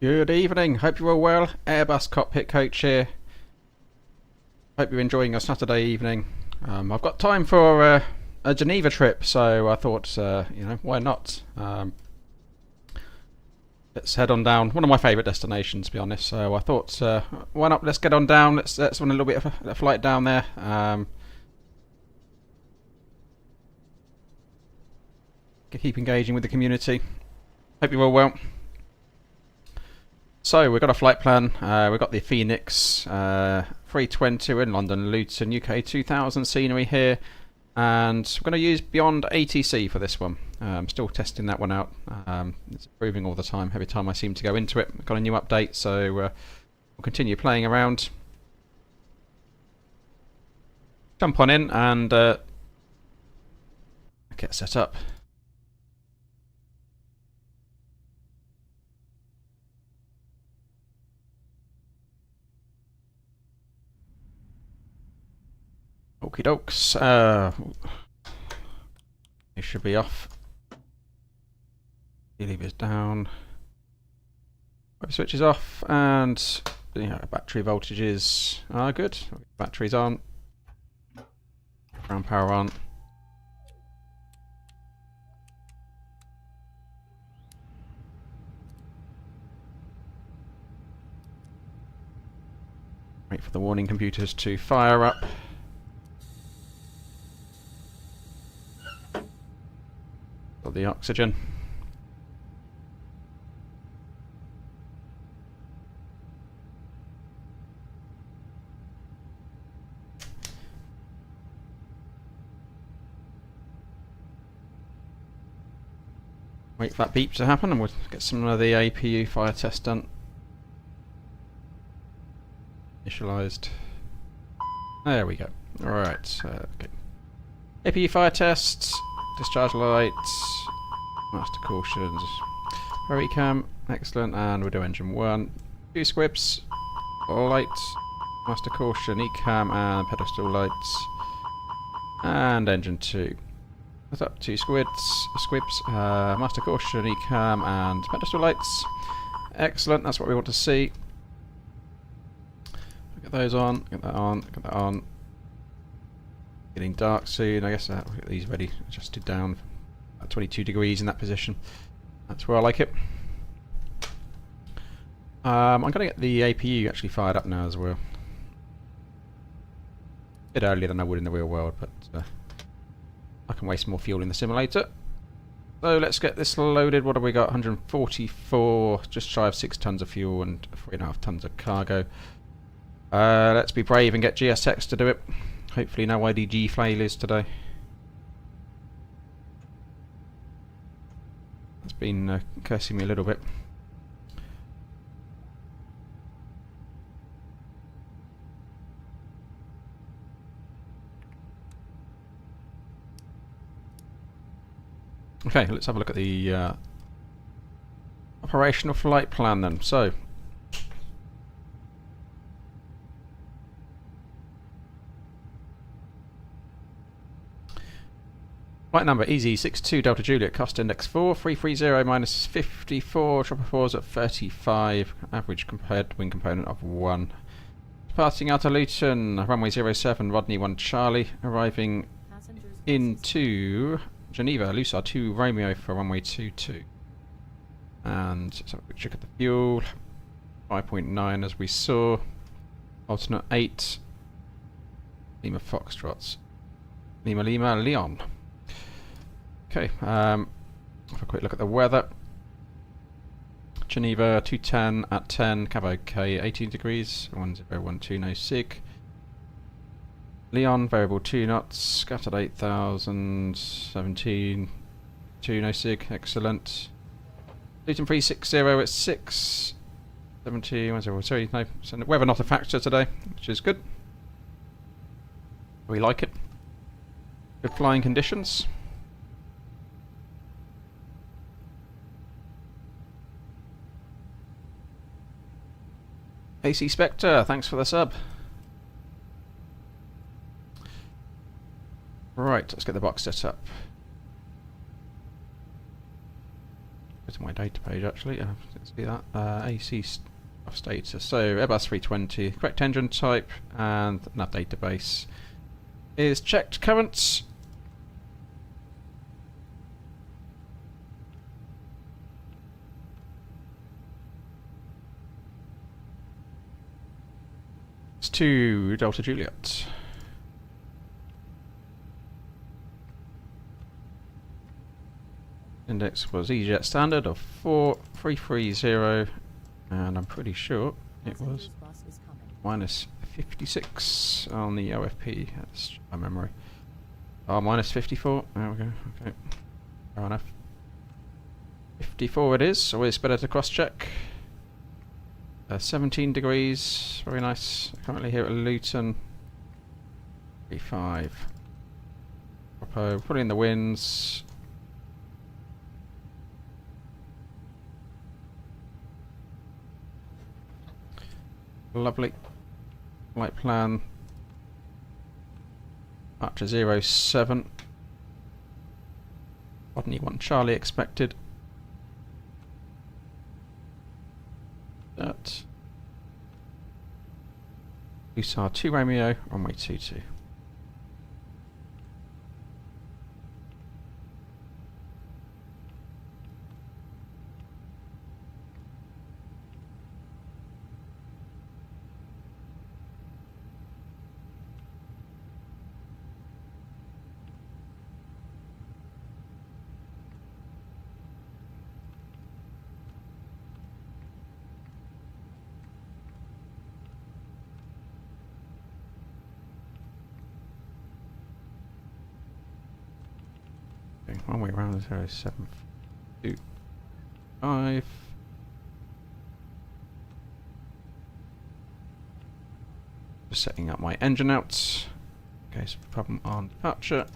Good evening, hope you're all well. Airbus cockpit coach here. Hope you're enjoying your Saturday evening. I've got time for a Geneva trip, so I thought, why not? Let's head on down. One of my favourite destinations, to be honest. So I thought, why not? Let's get on down. Let's run a little bit of a flight down there. Keep engaging with the community. Hope you're all well. So we've got a flight plan. We've got the Fenix A320 in London Luton, UK 2000 scenery here, and we're going to use Beyond ATC for this one. I'm still testing that one out. It's improving all the time. Every time I seem to go into it, I've got a new update, so we'll continue playing around. Jump on in and get set up. Okie dokes. It should be off. Levers down. Web switch is off, and battery voltages are good. Batteries on. Ground power on. Wait for the warning computers to fire up. Got the oxygen. Wait for that beep to happen and we'll get some of the APU fire test done. Initialized. There we go. Alright, okay. APU fire tests, discharge lights, master cautions, very cam, excellent, and we'll do engine 1. 2 squibs, lights, master caution, ECAM, and pedestal lights, and engine 2. What's up? 2 squibs, master caution, ECAM, and pedestal lights. Excellent, that's what we want to see. Get those on, get that on, get that on. Getting dark soon, I guess. We'll get these ready, adjusted down at 22 degrees in that position. That's where I like it. I'm going to get the APU actually fired up now as well. A bit earlier than I would in the real world, but I can waste more fuel in the simulator. So let's get this loaded. What have we got? 144, just shy of 6 tons of fuel and 3.5 tons of cargo. Let's be brave and get GSX to do it. Hopefully no IDG failures today. It's been cursing me a little bit. Okay, let's have a look at the operational flight plan then. So, flight number EZY62 Delta Juliet, cost index 4, 330 minus 54, chopper 4's at 35, average compared wing component of 1. Departing out of Luton, runway 07, Rodney 1 Charlie, arriving into Geneva, Lucid 2 Romeo for runway 22. And so we check at the fuel, 5.9 as we saw, alternate 8, Lima Foxtrots, Lima Leon. Okay, have a quick look at the weather. Geneva 210 at 10, Cabo OK 18 degrees, 1012 no sig. Leon, variable 2 knots, scattered 8000, 17, 2 no sig, excellent. Luton 360 at 6, 17, 103, no, so weather not a factor today, which is good. We like it. Good flying conditions. AC Spectre, thanks for the sub. Right, let's get the box set up. Go to my data page actually, let's see that. AC stuff status. So, Airbus 320, correct engine type, and nav database is checked current. It's 2 Delta Juliet. Index was EasyJet standard of 4330, and I'm pretty sure it was minus 56 on the OFP. That's my memory. Oh, minus 54. There we go. Okay, fair enough. 54 it is. Always better to cross-check. 17 degrees. Very nice. Currently here at Luton. 35. Put in the winds. Lovely. Flight plan. Departure 07. Rodney 1 Charlie expected. That. Hussar 2 Romeo, runway 22. One way around 0725. Just setting up my engine out in case of a problem on departure.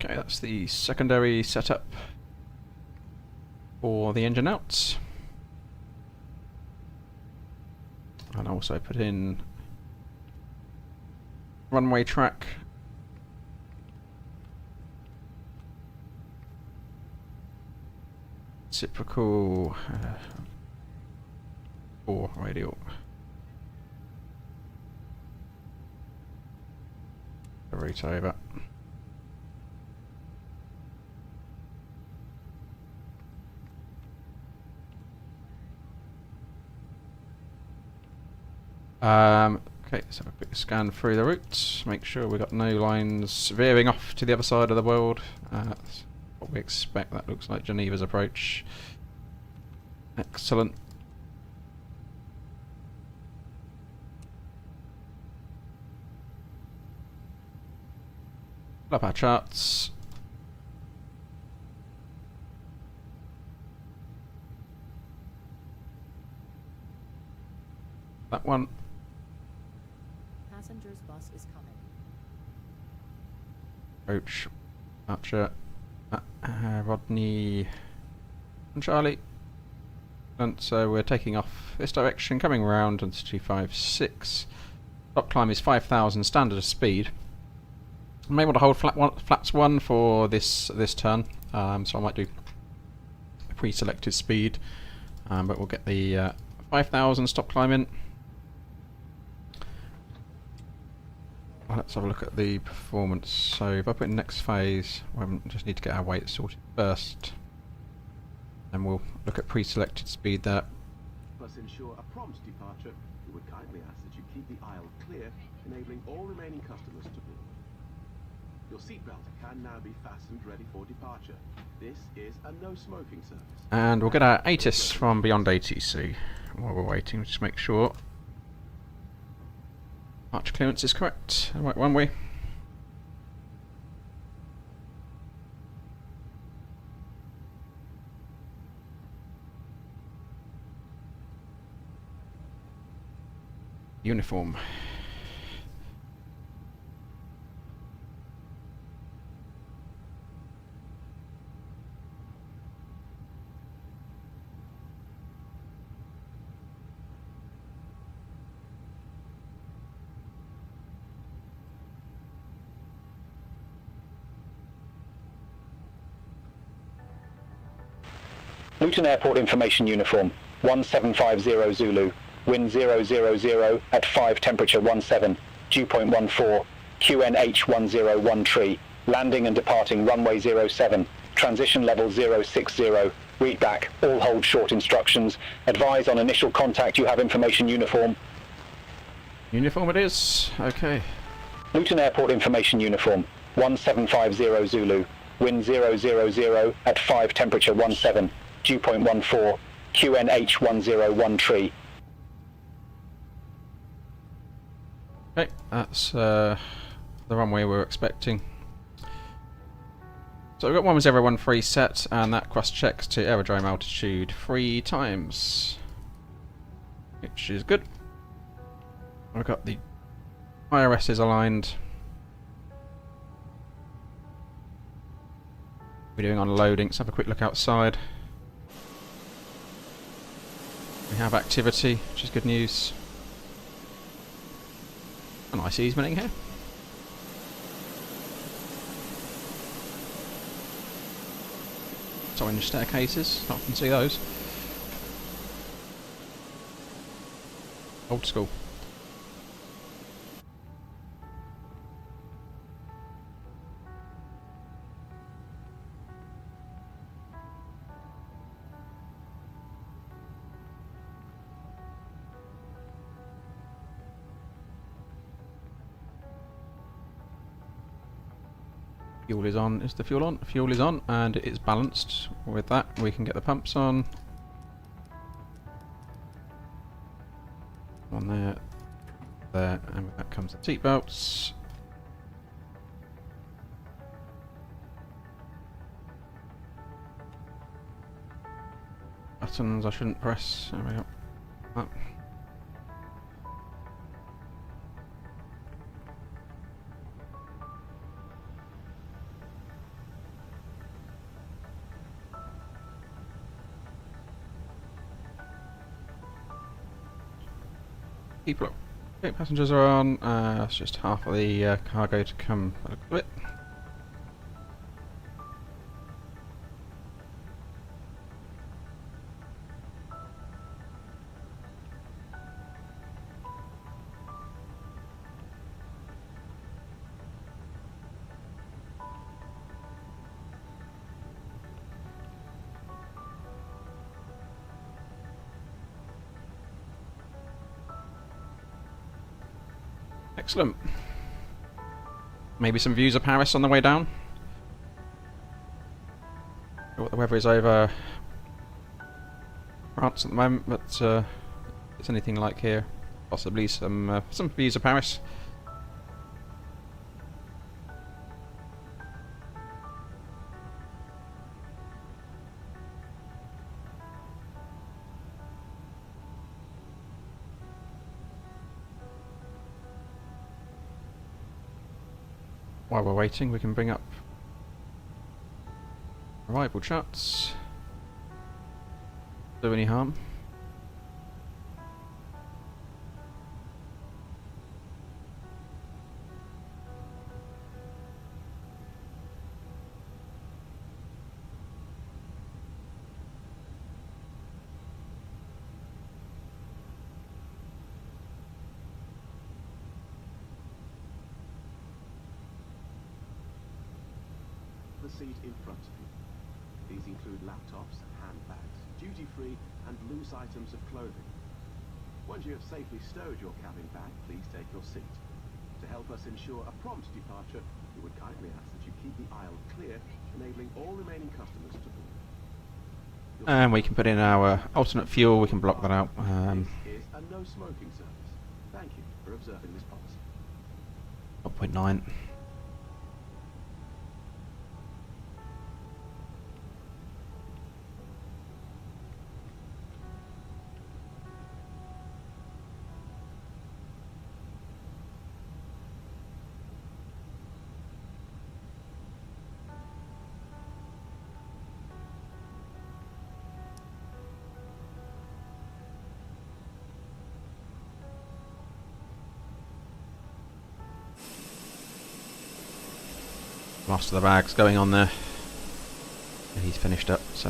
Okay, that's the secondary setup for the engine out. And also put in runway track. Reciprocal 4 radial. Route over. Okay, so a quick scan through the routes, make sure we've got no lines veering off to the other side of the world. That's what we expect. That looks like Geneva's approach. Excellent. Pull up our charts. That one. Passenger's bus is coming. Approach. Archer. Rodney and Charlie. And so we're taking off this direction, coming around on 256. Top climb is 5,000 standard speed. I may want to hold flaps 1 for this turn, so I might do a pre-selected speed, but we'll get the 5,000 stop climb in. Let's have a look at the performance. So if I put in next phase, we just need to get our weight sorted first. And we'll look at pre-selected speed there. Plus ensure a prompt departure, we would kindly ask that you keep the aisle clear, enabling all remaining customers to board. Your seatbelt can now be fastened ready for departure. This is a no smoking service. And we'll get our ATIS from Beyond ATC while we're waiting, just make sure arch clearance is correct. Right runway. Uniform. Luton Airport Information Uniform, 1750 Zulu, wind 000 at 5 temperature 17, dew point 14, QNH 101 landing and departing runway 07, transition level 060, read back, all hold short instructions, advise on initial contact you have information uniform. Uniform it is, okay. Luton Airport Information Uniform, 1750 Zulu, wind 000 at 5 temperature 17, dew point 14, QNH 101 Okay, that's the runway we're expecting. So we've got 1013 set, and that cross checks to aerodrome altitude 3 times. which is good. I've got the IRSs aligned. We're doing on loading. Let's have a quick look outside. We have activity, which is good news. A nice easement here. Orange staircases, I can see those. Old school. Fuel is on. Is the fuel on? Fuel is on, and it is balanced. With that, we can get the pumps on. One there, there, and with that comes the seat belts. Buttons I shouldn't press. There we go. That. People, okay, passengers are on. It's just half of the cargo to come a little bit. Excellent. Maybe some views of Paris on the way down. What the weather is over France at the moment, but if it's anything like here, possibly some views of Paris. While we're waiting, we can bring up arrival charts. Do any harm? The seat in front of you. These include laptops, handbags, duty-free and loose items of clothing. Once you have safely stowed your cabin bag, please take your seat. To help us ensure a prompt departure, we would kindly ask that you keep the aisle clear, enabling all remaining customers to board. And we can put in our alternate fuel, we can block that out. This is a no smoking service. Thank you for observing this policy. 0.9. Last of the bags going on there. And he's finished up, so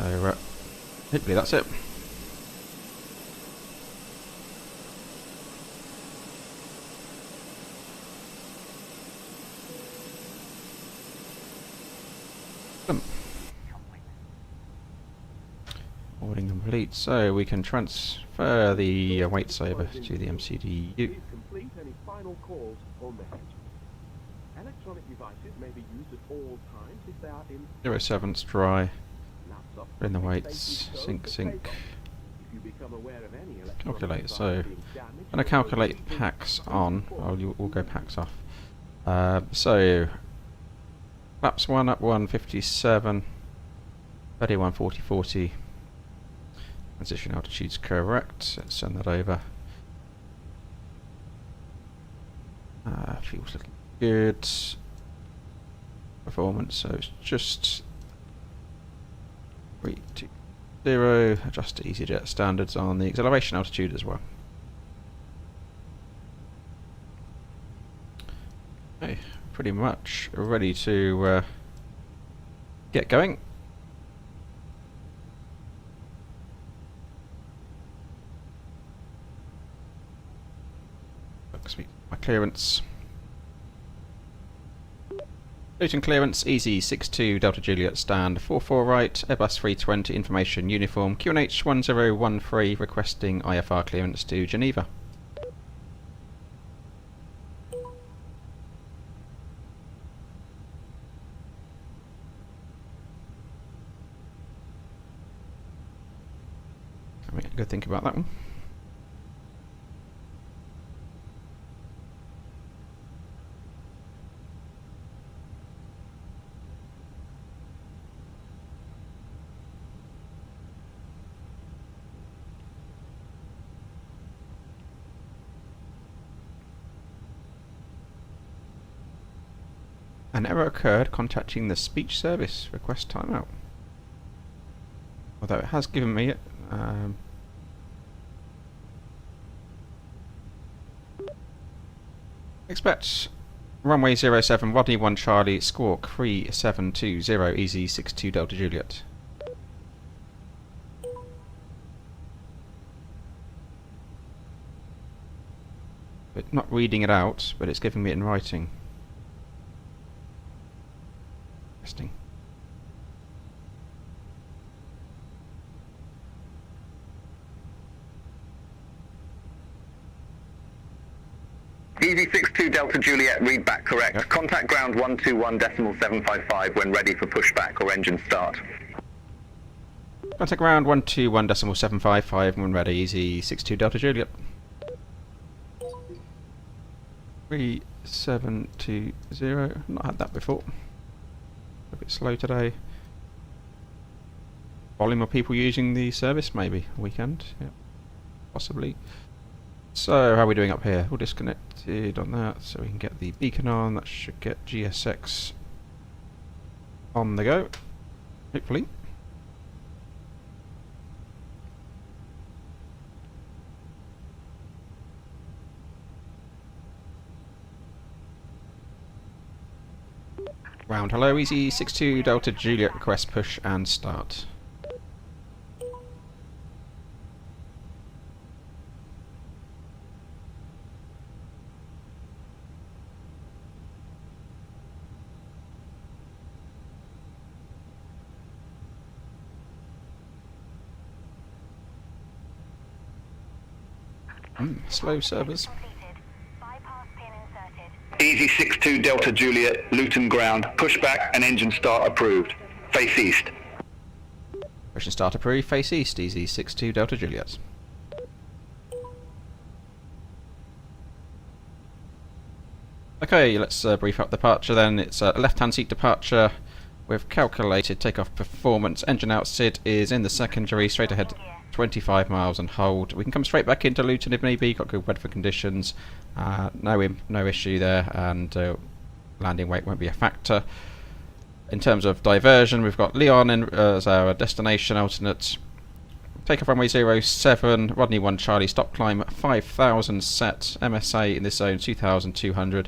hopefully that's it. Boarding complete, so we can transfer the weights over to the MCDU. Please complete any final calls or messages. Electronic devices may be used at all times if they are in 07's dry. laptops. In the weights, sync. If you become aware of any electronic Calculate, device so being damaged, I'm going to calculate packs on. We'll go packs off. So flaps 1 up 157, 31 40 40. Transition altitude's correct. Let's send that over. Fuel's looking good. Performance, so it's just 3, 2, 0. Adjust to EasyJet standards on the acceleration altitude as well. Okay, pretty much ready to get going. My clearance. Luton clearance, EZY62 Delta Juliet stand 44 right, Airbus 320 information uniform, QNH 1013 requesting IFR clearance to Geneva. Good think about that one. An error occurred contacting the speech service. Request timeout. Although it has given me it. Expect runway 07, Rodney 1 Charlie, Squawk 3720, EZ62 Delta Juliet. It's not reading it out, but it's giving me it in writing. Interesting. EZ62 Delta Juliet, read back correct. Yep. Contact ground 121.755 when ready for pushback or engine start. Contact ground 121.755 when ready, EZ62 Delta Juliet. 3720, not had that before. A bit slow today. Volume of people using the service, maybe. Weekend, yeah, possibly. So, how are we doing up here? All disconnected on that, so we can get the beacon on. That should get GSX on the go, hopefully. Round hello, EZ62 Delta Juliet, request push and start. Slow servers. EZ62 Delta Juliet, Luton ground, pushback and engine start approved. Face east. Push and start approved, face east, EZ62 Delta Juliet. Okay, let's brief up departure then. It's a left-hand seat departure with calculated takeoff performance. Engine out SID is in the secondary, straight ahead 25 miles and hold. We can come straight back into Luton if need be, got good weather conditions, no issue there, and landing weight won't be a factor. In terms of diversion, we've got Leon as our destination alternate. Takeoff runway 07, Rodney 1 Charlie, stop climb 5,000 set, MSA in this zone 2,200,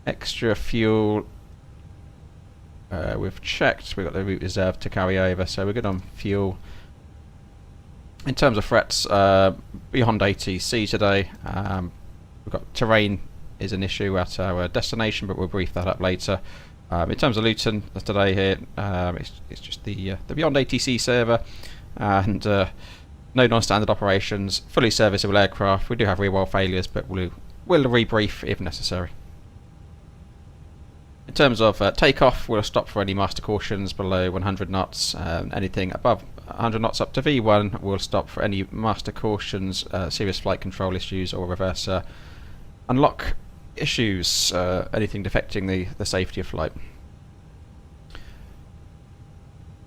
extra fuel. We've checked, we've got the route reserved to carry over, so we're good on fuel. In terms of threats, beyond ATC today, we've got terrain is an issue at our destination, but we'll brief that up later. In terms of Luton today here, it's just the Beyond ATC server, and no non-standard operations, fully serviceable aircraft. We do have rear wall failures, but we'll rebrief if necessary. In terms of takeoff, we'll stop for any master cautions below 100 knots. Anything above 100 knots up to V1, we'll stop for any master cautions, serious flight control issues, or reverse unlock issues, anything affecting the safety of flight.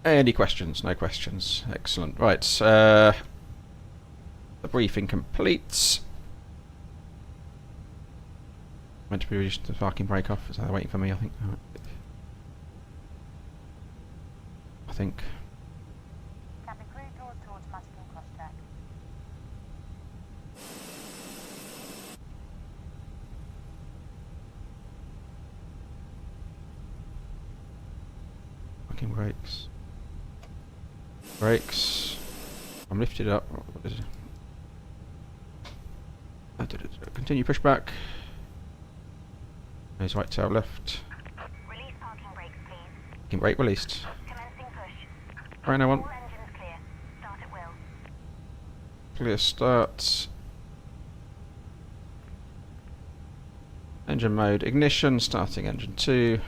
Any questions? No questions. Excellent. Right. The briefing complete. Meant to be the parking brake off, so they're waiting for me, I think. I think. Cabin crew, doors to automatic and cross check. Parking brakes. Brakes. I'm lifted up. What is it? Continue push back. Nose right tail left. Release parking brakes, please. Parking brake released. Commencing push. Right, no one. All engines clear. Start at will. Clear start. Engine mode ignition. Starting engine 2.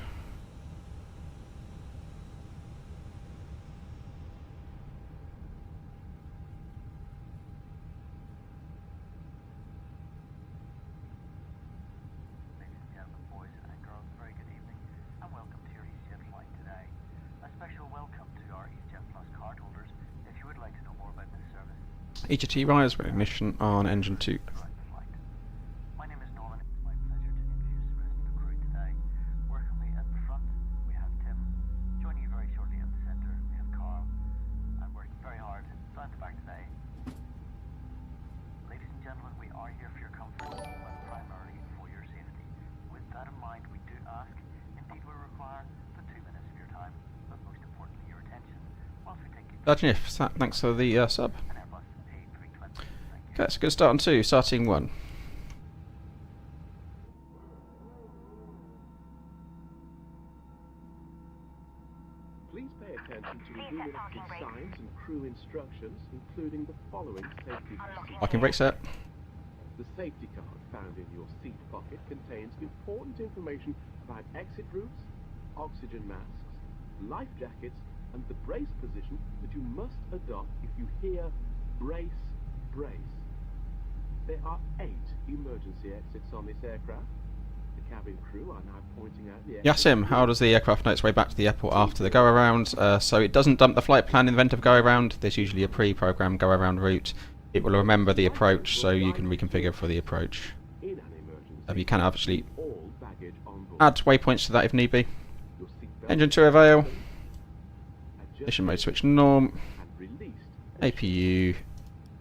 EGGW with ignition on engine 2. My name is Nolan. It's my pleasure to introduce the rest of the crew today. Working with me at the front, we have Tim. Joining you very shortly at the centre, we have Carl. And working very hard front to back today. Ladies and gentlemen, we are here for your comfort, but primarily for your safety. With that in mind, we do ask, indeed we require, the 2 minutes of your time, but most importantly your attention, whilst we take you Thanks for the sub. an Airbus A320. Thank you. Okay, so good start on 2, starting 1. Please pay attention to the illuminated signs and crew instructions, including the following safety procedures. Parking brake set. The safety card found in your seat pocket contains important information about exit routes, oxygen masks, life jackets, and the brace position that you must adopt if you hear brace, brace. There are 8 emergency exits on this aircraft. The cabin crew are now pointing out the exit. Yasim, how does the aircraft know its way back to the airport after the go-around? So it doesn't dump the flight plan in the event of go-around. There's usually a pre-programmed go-around route. It will remember the approach, so you can reconfigure for the approach. In an emergency, You can actually all baggage on board. add waypoints to that if need be. Your seatbelt Engine 2 avail. adjust Ignition mode switch norm. and released. APU.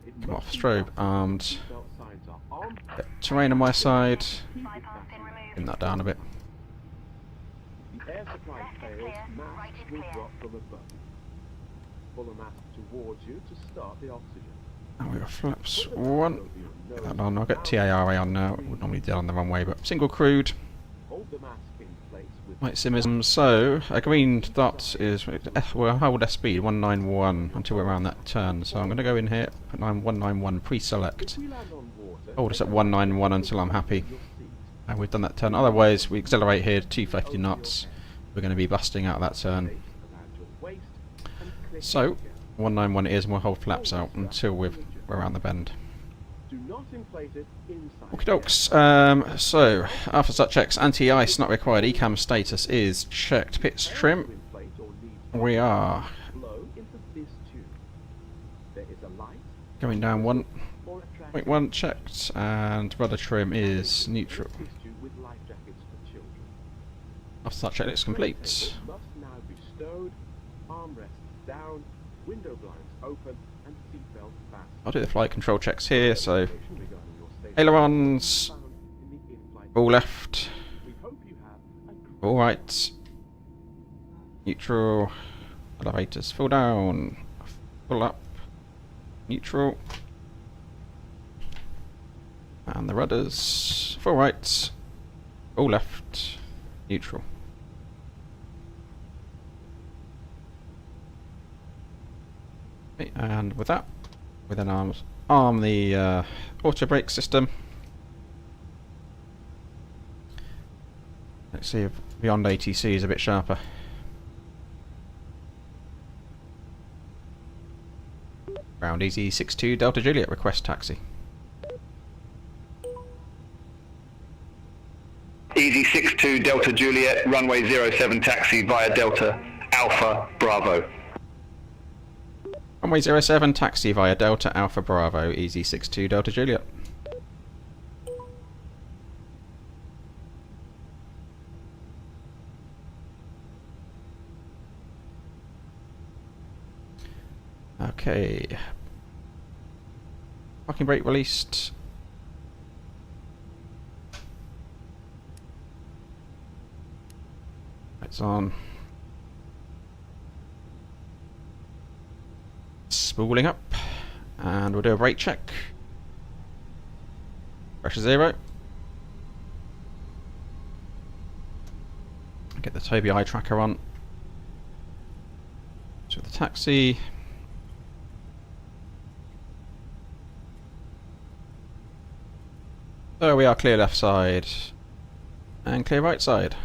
It Come off. must be Strobe fastened. armed. Seatbelt signs are on. Terrain on my side. Keep it Bypass pin fastened. removed. Bring that down a bit. The air supply Left is fails, clear, mask right is will clear. drop from above. Pull a mask towards you to start the oxygen. And we got flaps Put the mask 1. over your Get that nose on. I'll get and TARA on now. Would normally do it on the runway, but single crewed. hold the mask in place with Right, simism. So a green dot is well, how would I speed? 191 until we're around that turn. So I'm going to go in here. Put 191 pre-select. If we land on water, Hold us at 191 until I'm happy. your seat. And we've done that turn. Otherwise, we accelerate here to 250 knots. We're going to be busting out of that turn. Around your waist and click So again. 191 is, and we'll hold flaps out until we're around the bend. Do not inflate it inside. Okie dokes. So after such checks, anti-ice not required. ECAM status is checked. Pits trim. We are Blow into this tube. There is a light going down one. or a track. Point 1 checked, and rudder trim is neutral. This tube with life jackets for children. After such check, it's complete. Must now be stowed, armrests down, window blinds open, and seatbelt fastened. I'll do the flight control checks here. So Information regarding your safety ailerons found in the in-flight all left, We hope you have a great all right. Neutral. Elevators full down, full up. Neutral. And the rudders full right, all left, neutral. Okay, and with that, we then arm the auto brake system. Let's see if Beyond ATC is a bit sharper. Ground EZY Delta Juliet, request taxi. EZY Delta Juliet, runway 07 taxi via Delta, Alpha, Bravo. Runway 07 taxi via Delta Alpha Bravo, EZY Delta Juliet. Okay. Parking brake released. Lights on. Spooling up. And we'll do a brake check. Pressure 0. Get the Toby eye tracker on. To the taxi. So we are clear left side. And clear right side.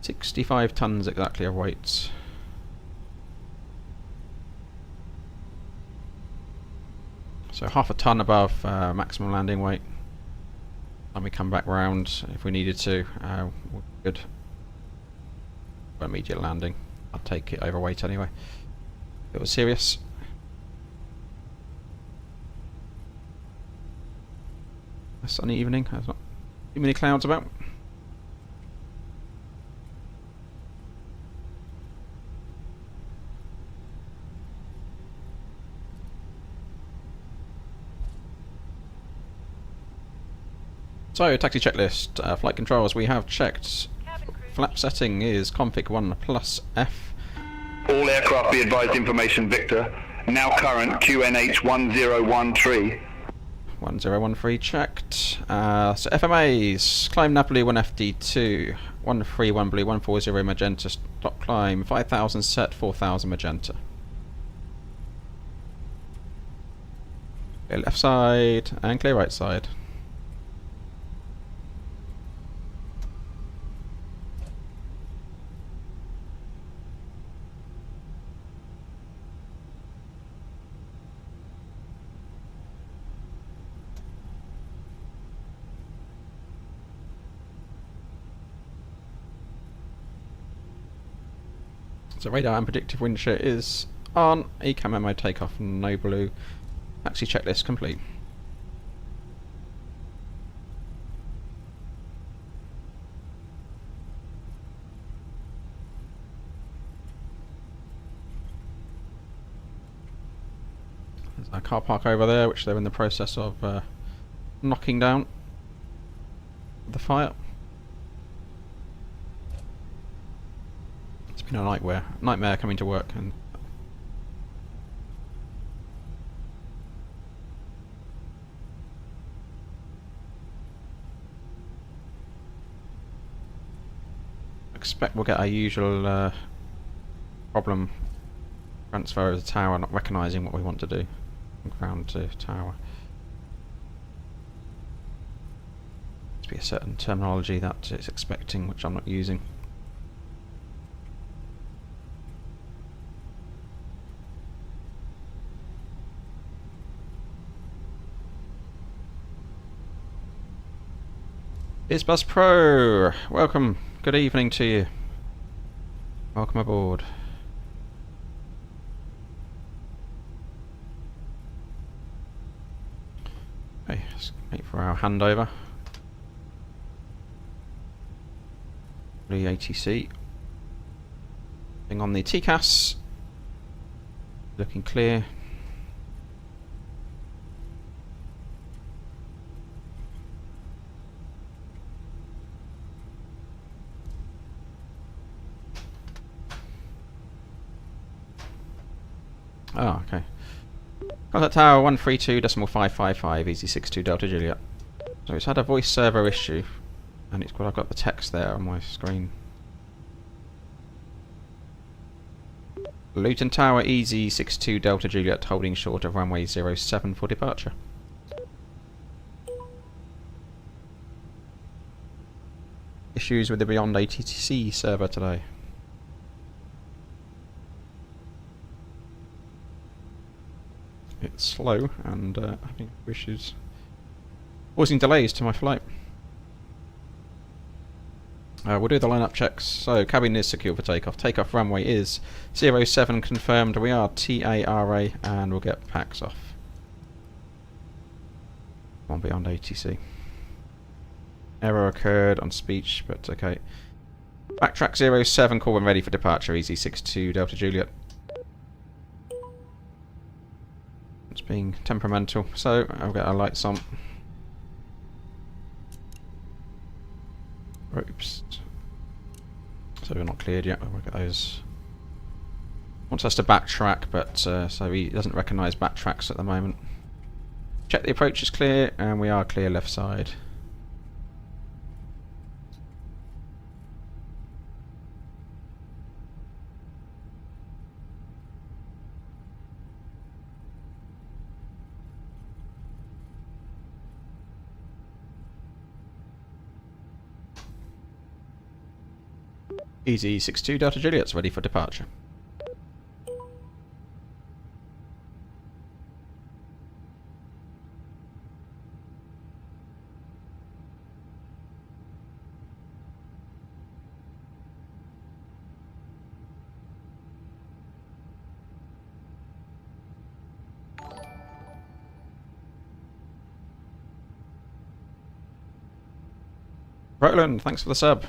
$65 tons exactly of weight. So half a ton above maximum landing weight. And we come back round if we needed to. We're good. For immediate landing. I'd take it overweight anyway. If it was serious. A sunny evening. There's not too many clouds about. So, taxi checklist, flight controls, we have checked. Flap setting is config 1 plus F. All aircraft be advised information Victor. Now current QNH 1013. 1013 checked. So FMAs, climb Napoli 1 FD2, 131 blue, 140 magenta, stop climb, 5000 set, 4000 magenta. Clear left side and clear right side. So radar and predictive wind shear is on. ECAM memo takeoff, no blue. Taxi checklist complete. There's a car park over there, which they're in the process of knocking down. The fire. It's been a nightmare coming to work, and expect we'll get our usual problem transfer of the tower not recognising what we want to do from ground to tower. Must be a certain terminology that it's expecting, which I'm not using. Airbus Pro, welcome, good evening to you. Welcome aboard. Okay, let's wait for our handover. The ATC. Thing on the TCAS. Looking clear. Oh, okay. Contact tower 132.555, EZ62 Delta Juliet. So it's had a voice server issue, and it's got, I've got the text there on my screen. Luton Tower EZ62 Delta Juliet holding short of runway 07 for departure. Issues with the Beyond ATC server today. It's slow and having issues, causing delays to my flight. We'll do the lineup checks. So cabin is secure for takeoff. Takeoff runway is 07 confirmed. We are TARA and we'll get packs off. On Beyond ATC. Error occurred on speech, but okay. Backtrack 07, call when ready for departure, EZ62 Delta Juliet. It's being temperamental, so I'll get our lights on. Oops. So we're not cleared yet, we'll get those. Wants us to backtrack, but so he doesn't recognise backtracks at the moment. Check the approach is clear, and we are clear left side. EZ62 Delta Juliet's ready for departure. Roland, thanks for the sub.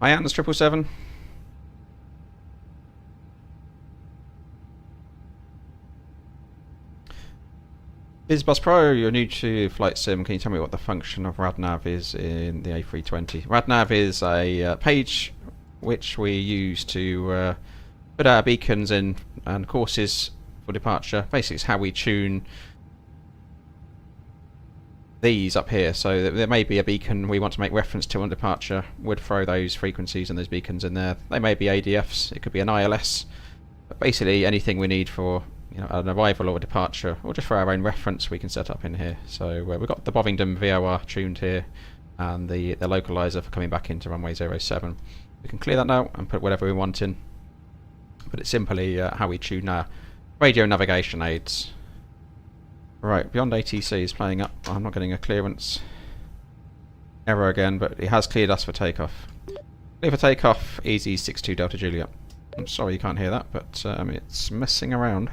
Hi, Anders 777. BizBus Pro, you're new to Flight Sim. Can you tell me what the function of RadNav is in the A320? RadNav is a page which we use to put our beacons in and courses for departure. Basically, it's how we tune these up here, so there may be a beacon we want to make reference to on departure. Would throw those frequencies and those beacons in there. They may be ADFs, it could be an ILS, but basically anything we need for an arrival or a departure, or just for our own reference, we can set up in here. So we've got the Bovingdon VOR tuned here, and the localizer for coming back into runway 07. We can clear that now and put whatever we want in, but it's simply how we tune our radio navigation aids. Right, Beyond ATC is playing up. I'm not getting a clearance error again, but it has cleared us for takeoff. Clear for takeoff, EZ62 Delta Juliet. I'm sorry you can't hear that, but it's messing around.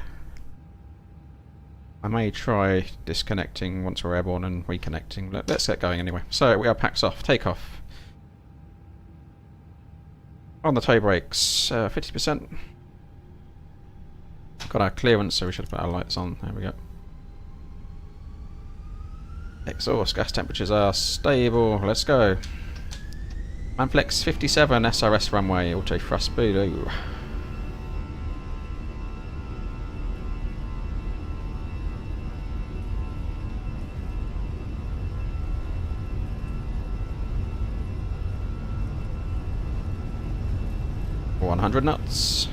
I may try disconnecting once we're airborne and reconnecting. Let's get going anyway. So we are packs off, takeoff. On the toe brakes, 50%. Got our clearance, so we should put our lights on. There we go. Exhaust gas temperatures are stable. Let's go. Manflex 57 SRS runway, auto thrust blue. For 100 knots.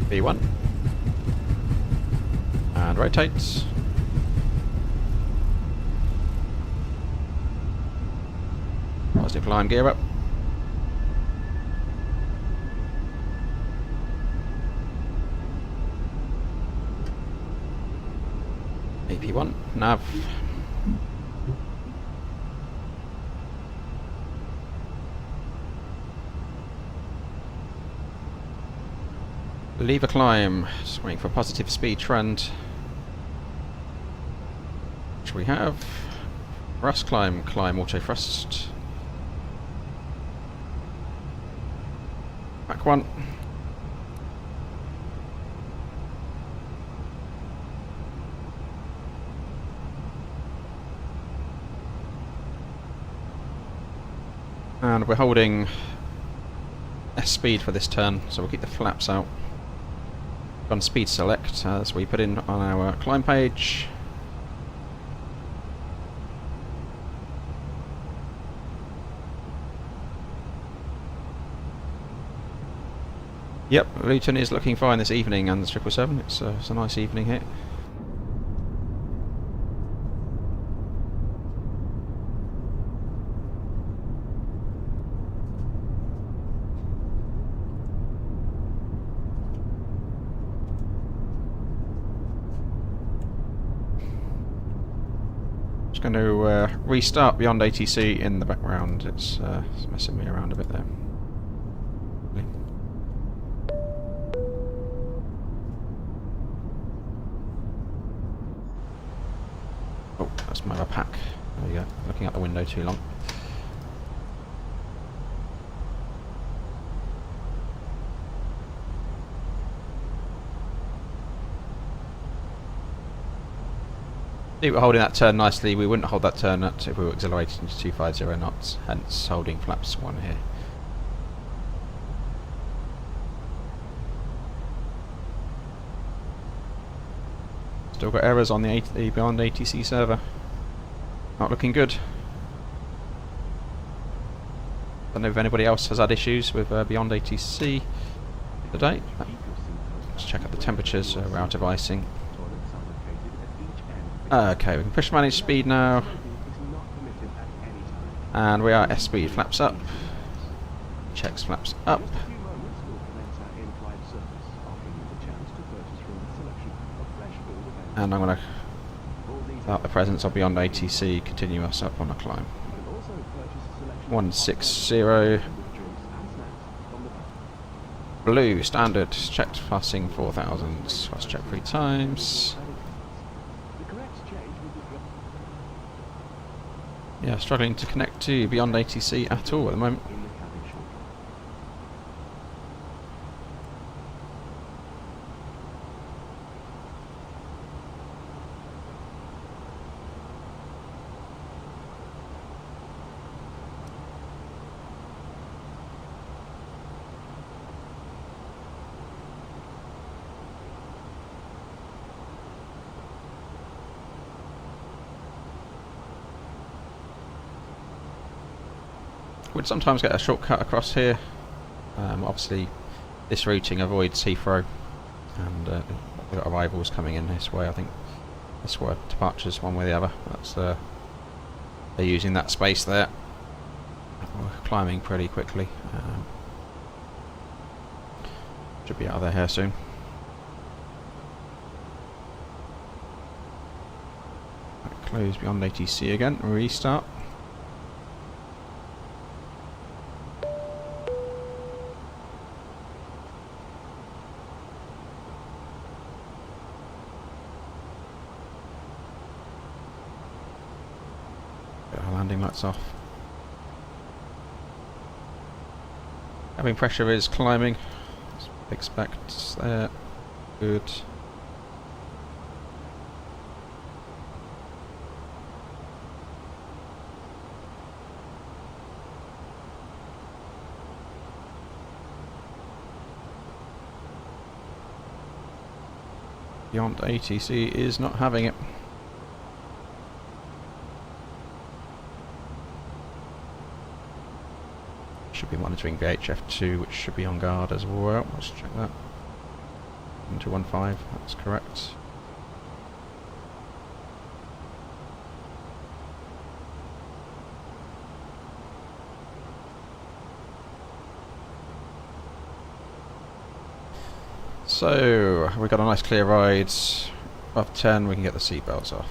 V1. And rotate. Positive climb, gear up. AP1, nav. Lever climb, just waiting for a positive speed trend. Which we have. Thrust climb, auto thrust. Back one. And we're holding S speed for this turn, so we'll keep the flaps out. On speed select as we put in on our climb page. Yep, Luton is looking fine this evening, and the 777. It's a nice evening here. Just going to restart Beyond ATC in the background. It's messing me around a bit there. That's my pack. There you go. Looking out the window too long. We're holding that turn nicely. We wouldn't hold that turn if we were accelerating to 250 knots, hence holding flaps 1 here. Still got errors on the Beyond ATC server. Not looking good. Don't know if anybody else has had issues with Beyond ATC today. Let's check out the temperatures. We're out of icing. Okay, we can push manage speed now. And we are S speed. Flaps up. Checks flaps up. And I'm going to, without the presence of Beyond ATC, continue us up on a climb. 160. Blue, standard, checked passing 4,000. Let's check 3 times. Yeah, struggling to connect to Beyond ATC at all at the moment. Would sometimes get a shortcut across here. Obviously, this routing avoids Heathrow, and we've got arrivals coming in this way. I think this way, departures one way or the other. That's they're using that space there. We're climbing pretty quickly. Should be out of their hair soon. Close Beyond ATC again. Restart. Landing lights off. Cabin pressure is climbing. Expect there. Good. Beyond ATC is not having it. Should be monitoring VHF2, which should be on guard as well. Let's check that. 1215, that's correct. So, we've got a nice clear ride. Above 10, we can get the seatbelts off.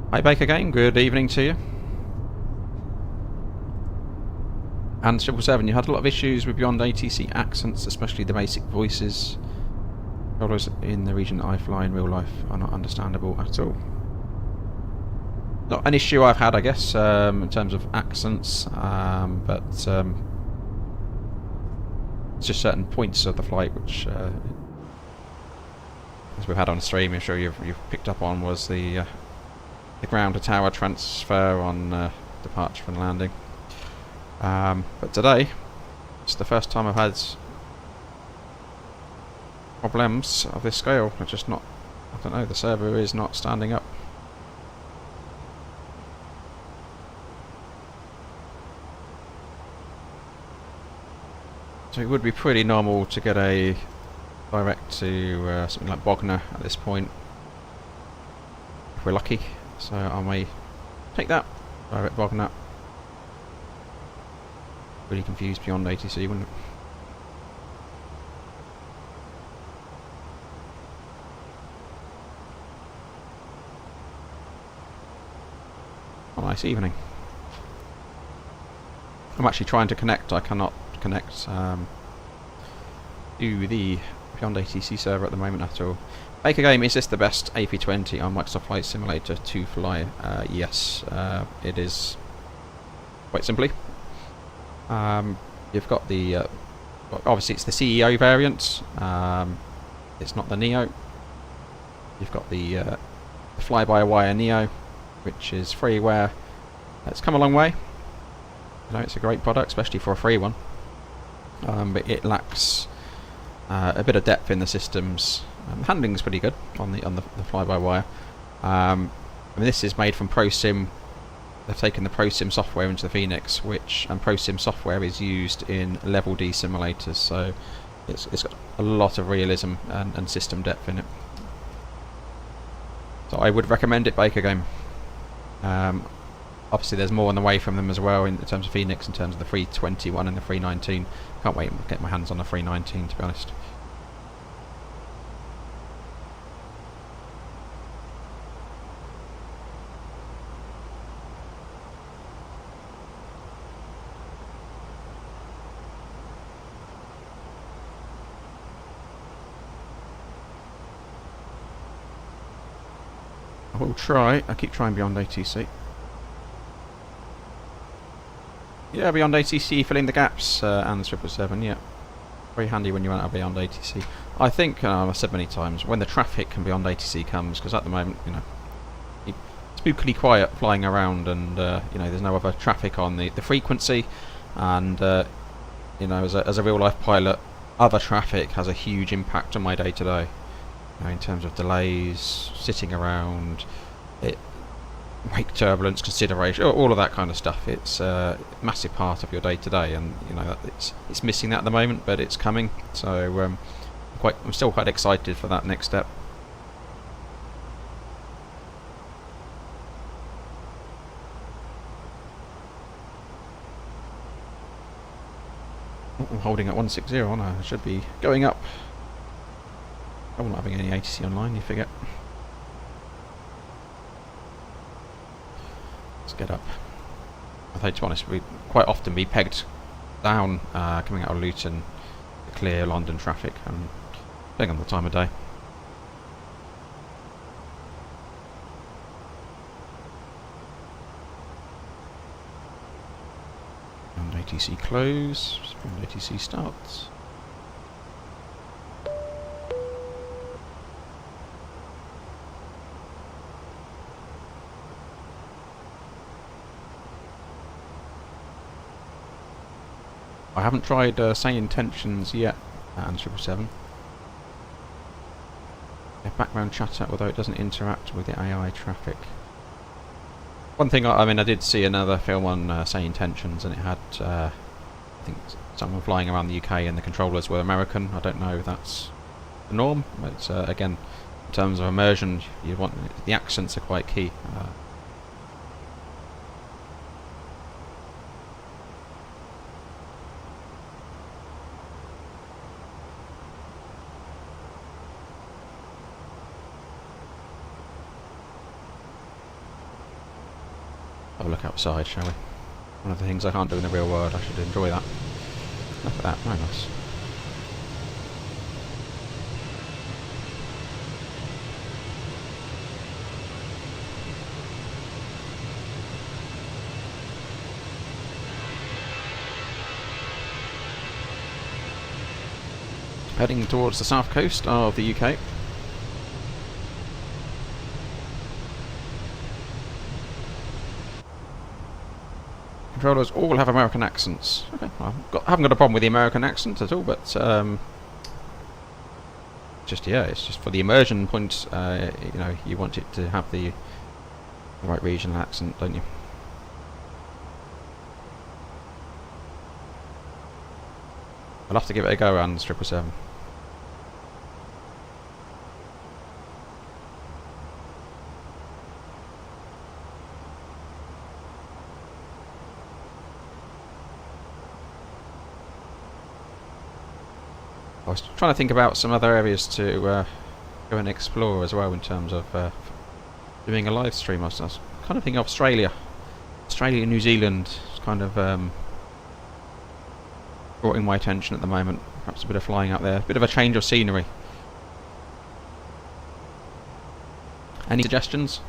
Hi Baker again, good evening to you. And 777, you had a lot of issues with Beyond ATC accents, especially the basic voices. Dollars in the region that I fly in real life are not understandable at all. Not an issue I've had, I guess, in terms of accents, but it's just certain points of the flight which, as we've had on stream, I'm sure you've picked up on, was the ground to tower transfer on departure and landing. But today, it's the first time I've had problems of this scale. It's just not, I don't know, the server is not standing up. So it would be pretty normal to get a direct to something like Bognor at this point, if we're lucky. So I may take that, direct Bognor. Really confused Beyond ATC, wouldn't it? A nice evening. I'm actually trying to connect. I cannot connect to the Beyond ATC server at the moment at all. Baker Game, is this the best A320 on Microsoft Flight Simulator to fly? Yes, it is. Quite simply. You've got the obviously it's the CEO variant. It's not the Neo. You've got the fly-by-wire Neo, which is freeware. It's come a long way. You know, it's a great product, especially for a free one. But it lacks a bit of depth in the systems. Handling's pretty good on the fly-by-wire. I mean, this is made from ProSim. They've taken the ProSim software into the Fenix, and ProSim software is used in level D simulators, so it's got a lot of realism and system depth in it. So I would recommend it, Baker Game. Obviously there's more on the way from them as well in terms of Fenix, in terms of the 321 and the 319. Can't wait to get my hands on the 319, to be honest. I will try. I keep trying Beyond ATC. Yeah, Beyond ATC filling the gaps, and the 777. Yeah, very handy when you run out of Beyond ATC. I think I've said many times when the traffic and Beyond ATC comes, because at the moment, you know, it's spookily quiet flying around, and you know, there's no other traffic on the frequency, and you know, as a real life pilot, other traffic has a huge impact on my day to day. You know, in terms of delays, sitting around, wake turbulence consideration, all of that kind of stuff. It's a massive part of your day to day, and you know it's missing that at the moment, but it's coming. So I'm still quite excited for that next step. I'm holding at 160, aren't I? I should be going up. I'm not having any ATC online, you forget. Let's get up. I think, to be honest, we quite often be pegged down coming out of Luton to clear London traffic, and depending on the time of day. And ATC close, and ATC starts. I haven't tried Say Intentions yet and 777. Background chatter, although it doesn't interact with the AI traffic. One thing, I mean, I did see another film on Say Intentions, and it had, I think, someone flying around the UK, and the controllers were American. I don't know if that's the norm, but again, in terms of immersion, you want the accents are quite key. Have a look outside, shall we? One of the things I can't do in the real world. I should enjoy that. Look at that, very nice. Heading towards the south coast of the UK. Controllers all have American accents. Okay, well, I haven't got a problem with the American accent at all, but just yeah, it's just for the immersion point. You know, you want it to have the right regional accent, don't you? I'll have to give it a go around the 777. I was trying to think about some other areas to go and explore as well in terms of doing a live stream. I was kind of thinking of Australia, New Zealand. It's kind of brought in my attention at the moment. Perhaps a bit of flying out there, a bit of a change of scenery. Any suggestions?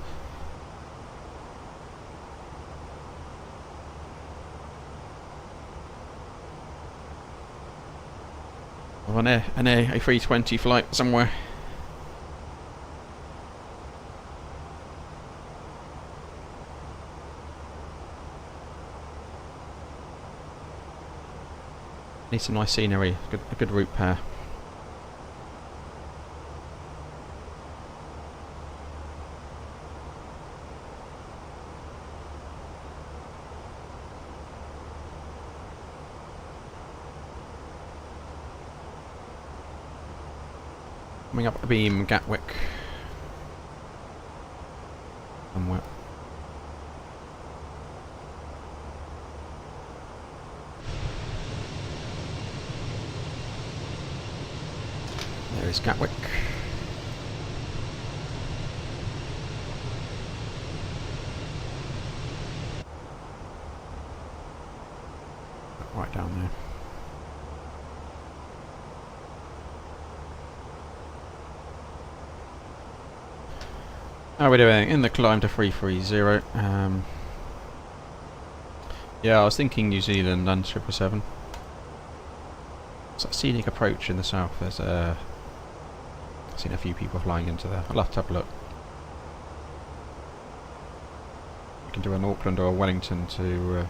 An A320 flight somewhere. Need some nice scenery, a good route pair. Coming up the beam, Gatwick. Somewhere. There is Gatwick. Right down there. How are we doing? In the climb to 330. Yeah, I was thinking New Zealand and 777. It's that scenic approach in the south. There's I've seen a few people flying into there. I'll have to have a look. You can do an Auckland or a Wellington to...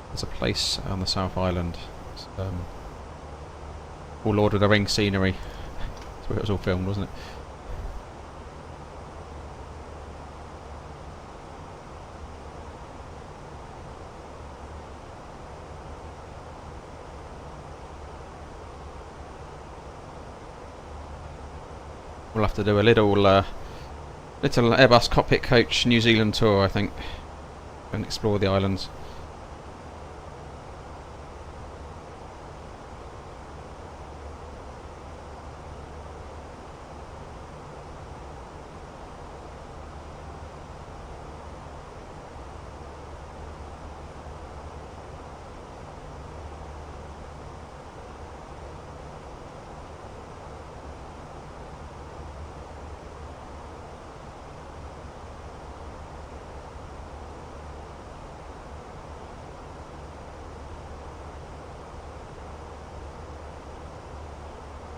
there's a place on the South Island. It's, all Lord of the Rings scenery. That's where it was all filmed, wasn't it? We'll have to do a little Airbus cockpit coach New Zealand tour, I think, and explore the islands.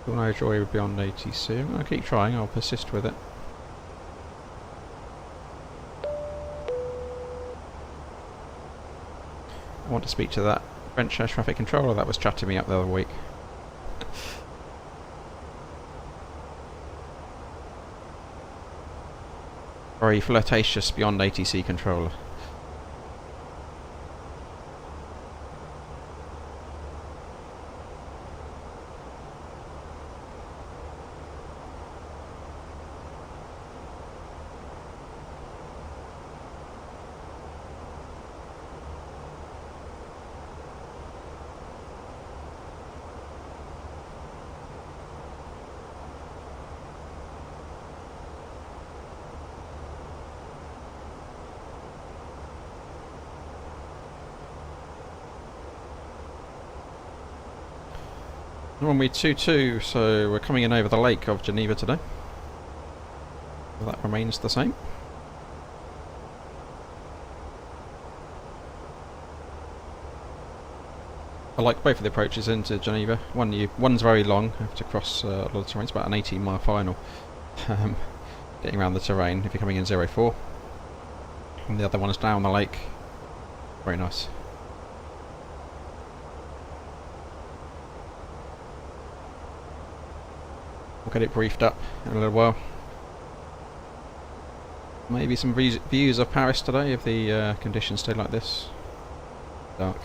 No joy with Beyond ATC. I'm going to keep trying, I'll persist with it. I want to speak to that French air traffic controller that was chatting me up the other week. Very flirtatious Beyond ATC controller. Runway 22, so we're coming in over the lake of Geneva today. That remains the same. I like both of the approaches into Geneva. One's very long, you have to cross a lot of terrain. It's about an 18-mile final. Getting around the terrain if you're coming in 04. And the other one is down the lake. Very nice. We'll get it briefed up in a little while. Maybe some views of Paris today if the conditions stay like this. Dark.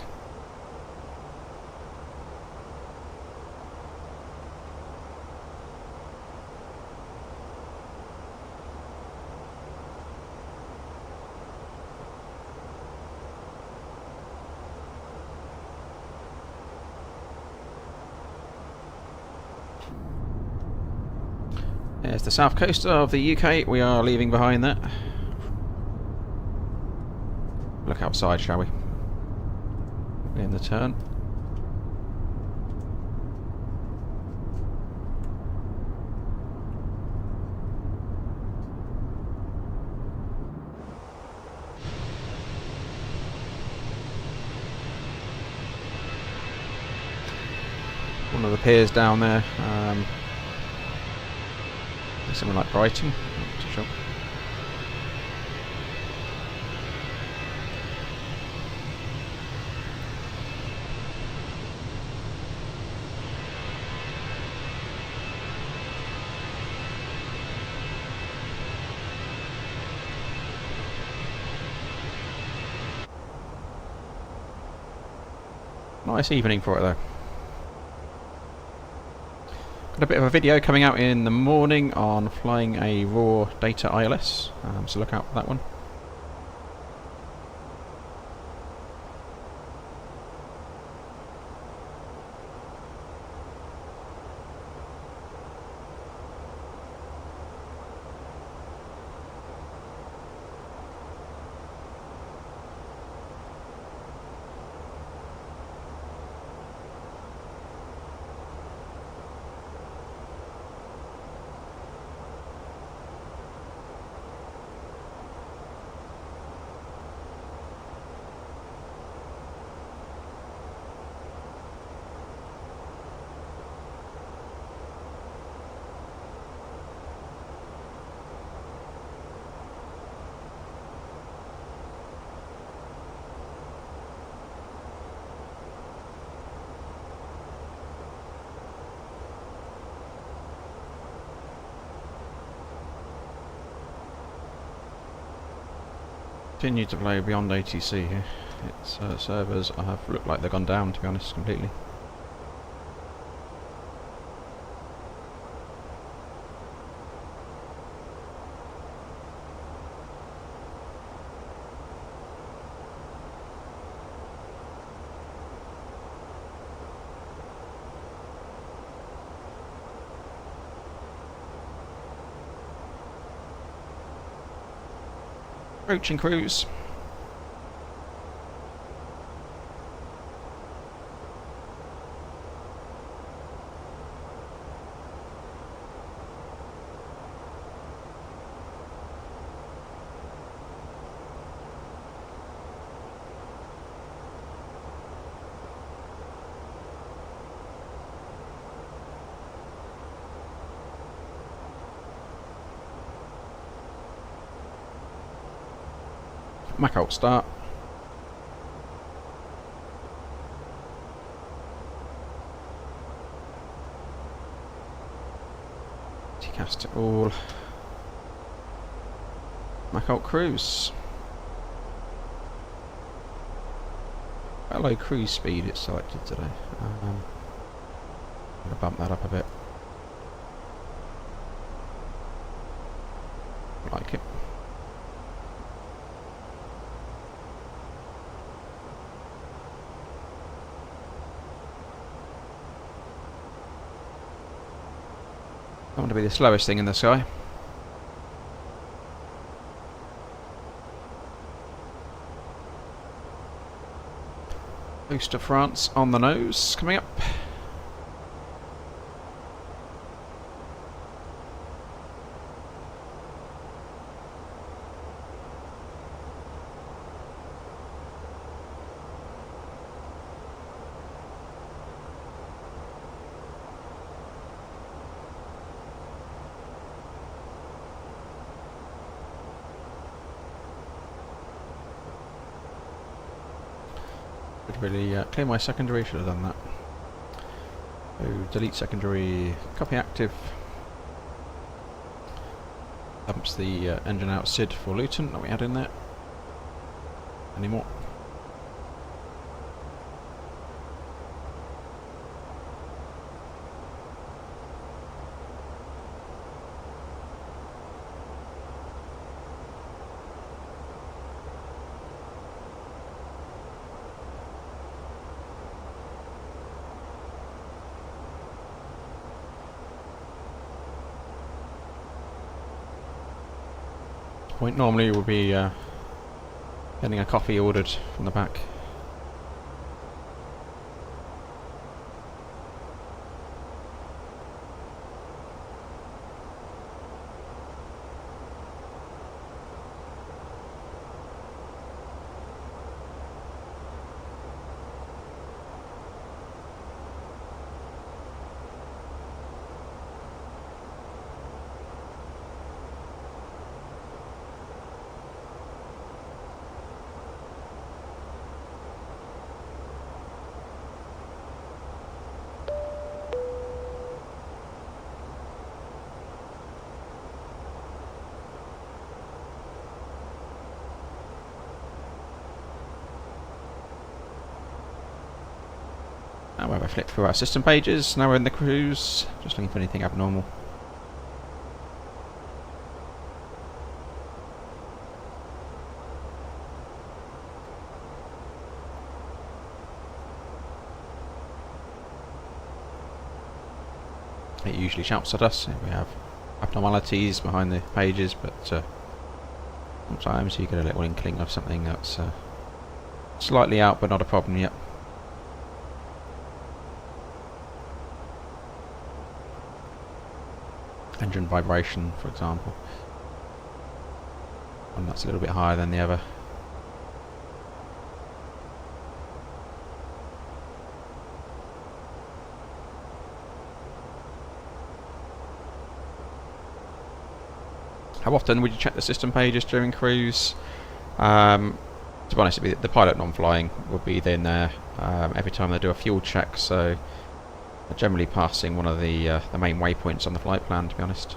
There's the south coast of the UK. We are leaving behind that. Look outside, shall we? In the turn. one of the piers down there. Something like Brighton, not too sure. Nice evening for it though. Got a bit of a video coming out in the morning on flying a raw data ILS, so look out for that one. Continue to play Beyond ATC here. Its servers have looked like they've gone down, to be honest, completely. Approaching cruise. Mac out start. Cast it all. Mac out cruise. Quite low cruise speed it's selected today. I'm going to bump that up a bit. Like it. I want to be the slowest thing in the sky. Coast of France on the nose, coming up. Really clear my secondary, should have done that. So delete secondary, copy active. Dumps the engine out SID for Luton that we had in there. Any more? Point normally would be getting a coffee ordered from the back. we'll have a flip through our system pages. Now we're in the cruise, just looking for anything abnormal. It usually shouts at us if we have abnormalities behind the pages, but sometimes you get a little inkling of something that's slightly out but not a problem yet. Engine vibration, for example, one that's a little bit higher than the other. How often would you check the system pages during cruise? To be honest, the pilot non-flying would be in there every time they do a fuel check, so they're generally passing one of the main waypoints on the flight plan, to be honest.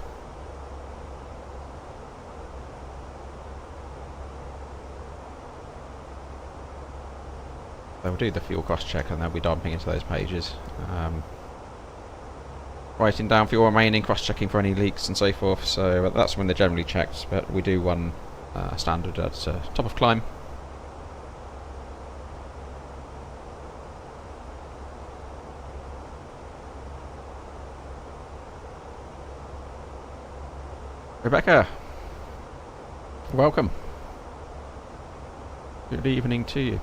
They'll do the fuel cost check and they'll be dumping into those pages. Writing down fuel remaining, cross-checking for any leaks and so forth, so that's when they're generally checked, but we do one standard at top of climb. Rebecca, welcome. Good evening to you.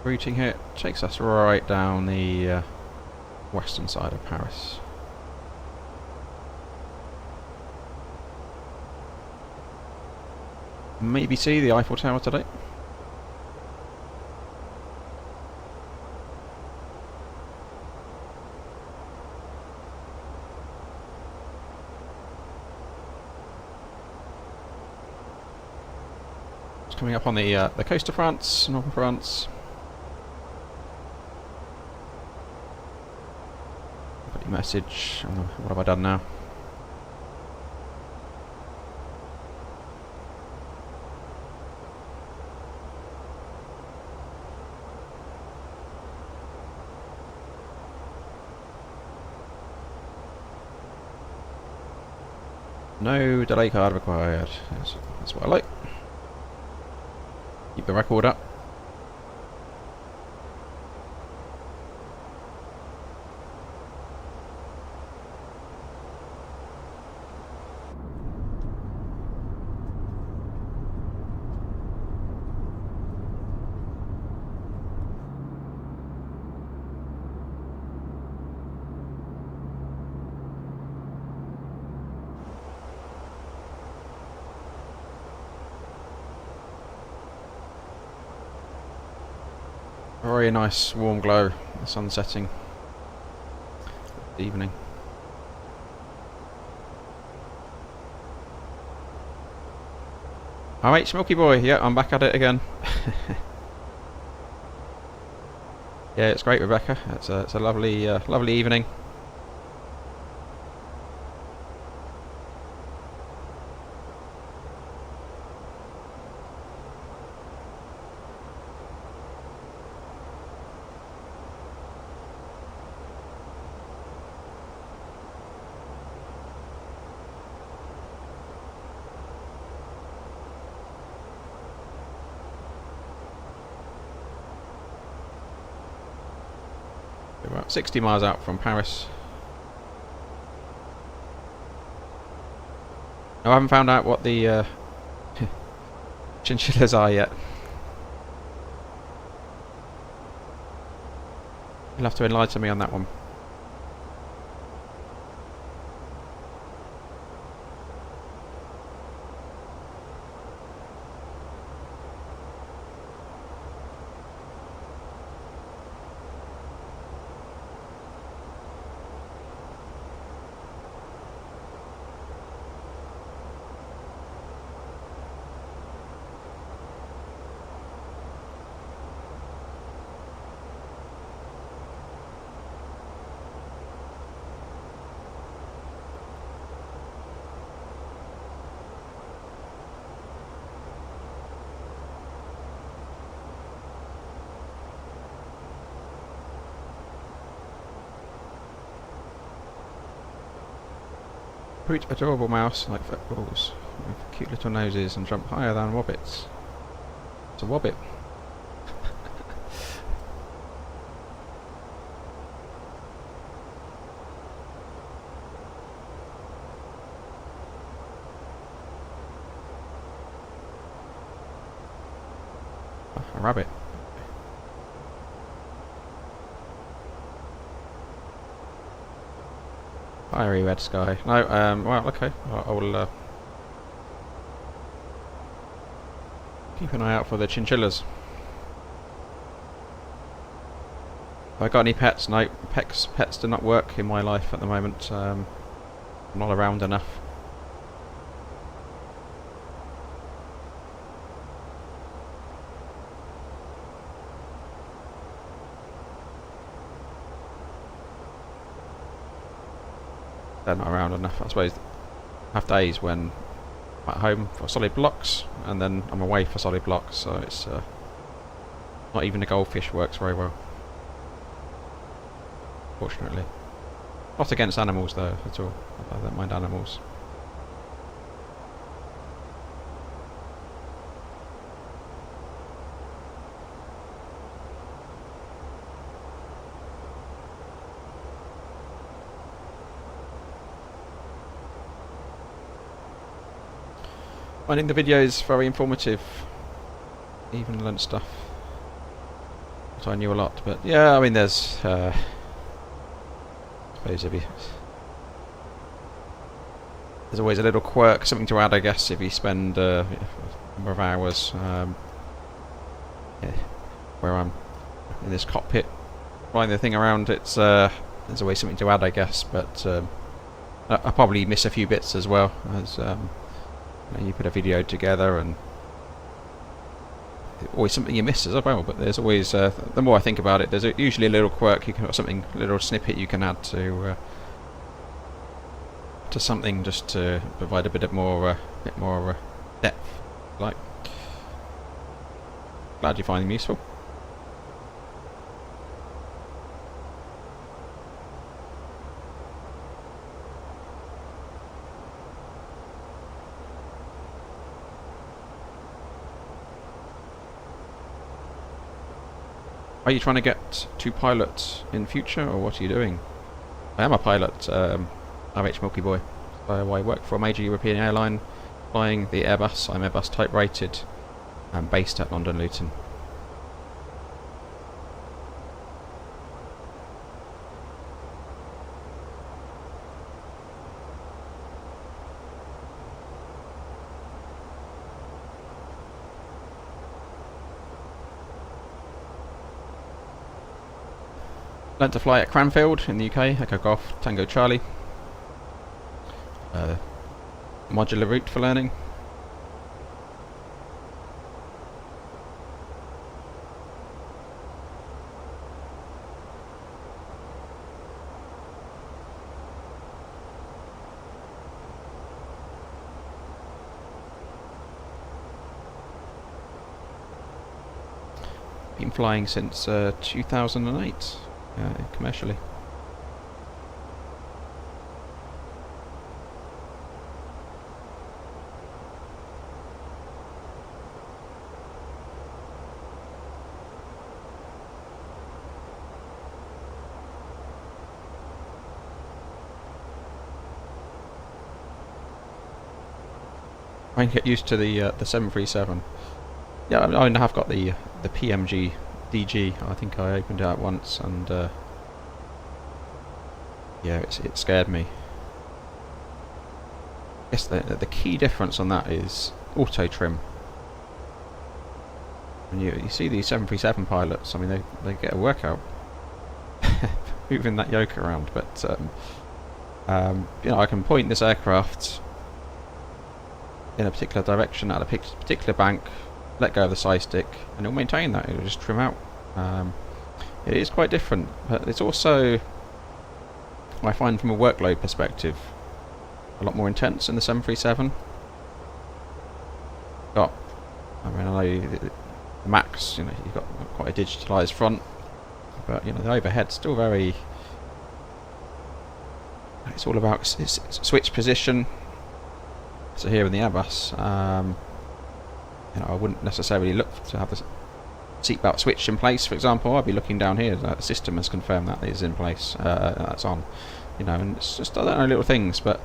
Routing here takes us right down the western side of Paris. Maybe see the Eiffel Tower today. It's coming up on the coast of France, northern France. Message. What have I done now? No delay card required. That's what I like. Keep the record up. Very nice warm glow, the sun setting, evening. Alright, Smoky Boy, yeah, I'm back at it again. Yeah, it's great, Rebecca. It's a lovely, lovely evening. About 60 miles out from Paris. I haven't found out what the chinchillas are yet. You'll have to enlighten me on that one. Recruit adorable mouse like footballs with cute little noses and jump higher than wobbits. It's a wobbit. A rabbit. Fiery red sky. No, well, okay. I will keep an eye out for the chinchillas. Have I got any pets? No, pets do not work in my life at the moment. I'm not around enough. They're not around enough. I suppose I have days when I'm at home for solid blocks and then I'm away for solid blocks, so it's not even the goldfish works very well, fortunately. Not against animals though at all. I don't mind animals. Finding the videos very informative, even learnt stuff that I knew a lot. But yeah, I mean, there's I suppose there's always a little quirk, something to add, I guess, if you spend a number of hours yeah, where I'm in this cockpit flying the thing around. It's there's always something to add, I guess. But I probably miss a few bits as well, as you put a video together and always something you miss as well. But there's always the more I think about it, there's usually a little quirk you can, something, a little snippet you can add to something, just to provide a bit more depth. Like, glad you find them useful. Are you trying to get to pilot in future, or what are you doing? I am a pilot, RH Milky Boy. So I work for a major European airline, flying the Airbus. I'm Airbus type rated and based at London Luton. Learned to fly at Cranfield in the UK, Echo Golf Tango Charlie. Modular route for learning. Been flying since 2008. Commercially. I can get used to the 737. Yeah, I have got the PMG DG. I think I opened it out once, and yeah, it scared me. I guess the key difference on that is auto trim. And you see these 737 pilots, I mean, they get a workout moving that yoke around. But you know, I can point this aircraft in a particular direction at a particular bank, let go of the side stick, and it'll maintain that. It'll just trim out. It is quite different, but it's also, I find, from a workload perspective, a lot more intense in the 737. I know the Max, you know, you've got quite a digitalised front, but you know, the overhead's still very It's all about switch position. So here in the Airbus, you know, I wouldn't necessarily look to have the seatbelt switch in place, for example. I'd be looking down here. The system has confirmed that is in place. That's on. You know, and it's just, I don't know, little things, but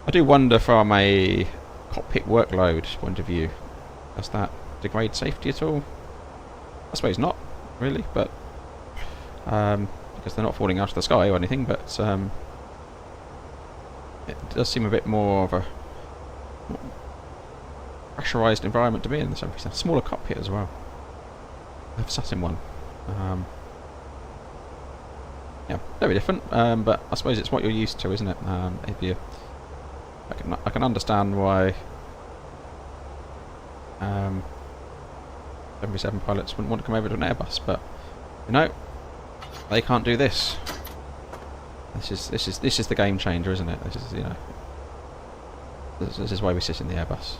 I do wonder from a cockpit workload point of view, does that degrade safety at all? I suppose not, really, but because they're not falling out of the sky or anything, but it does seem a bit more of a pressurised environment to be in. Some reason, smaller cockpit as well. I've sat in one. Yeah, very different, but I suppose it's what you're used to, isn't it? If you, I can understand why 737 pilots wouldn't want to come over to an Airbus, but you know, they can't do this. This is the game changer, isn't it? This is, you know, this is why we sit in the Airbus.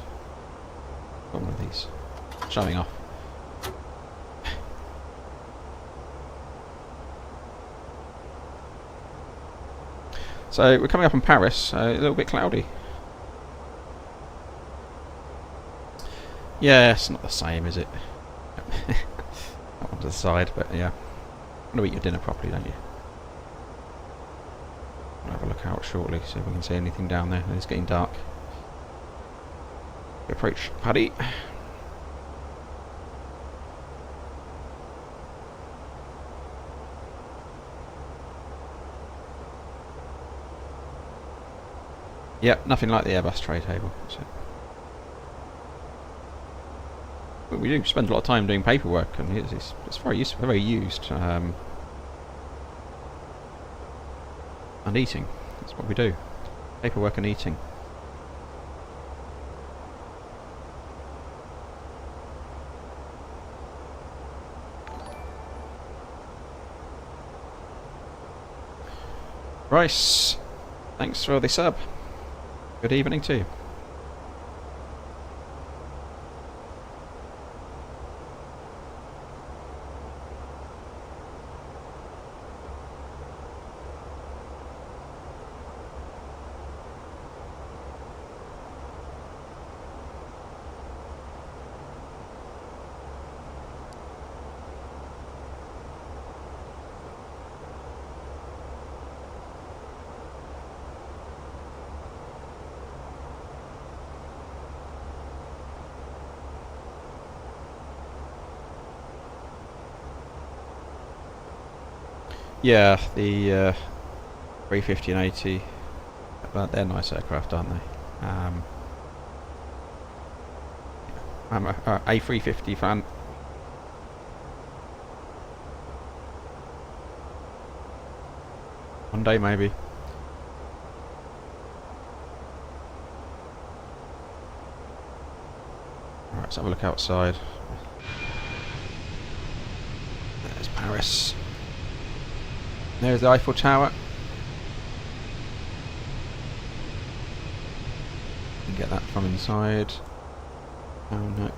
Got one of these showing off. So we're coming up in Paris, a little bit cloudy. Yeah, it's not the same, is it? Not on to the side, but yeah. You want to eat your dinner properly, don't you? I'll have a look out shortly, see if we can see anything down there. It's getting dark. We approach Paddy. Yep, nothing like the Airbus tray table. So. But we do spend a lot of time doing paperwork, and it's very useful, very used. And eating. That's what we do. Paperwork and eating. Bryce, thanks for the sub. Good evening to you. Yeah, the 350 and 80, but they're nice aircraft, aren't they? I'm a A350 fan. One day, maybe. Alright, let's have a look outside. There's Paris. There's the Eiffel Tower. You can get that from inside. Oh no,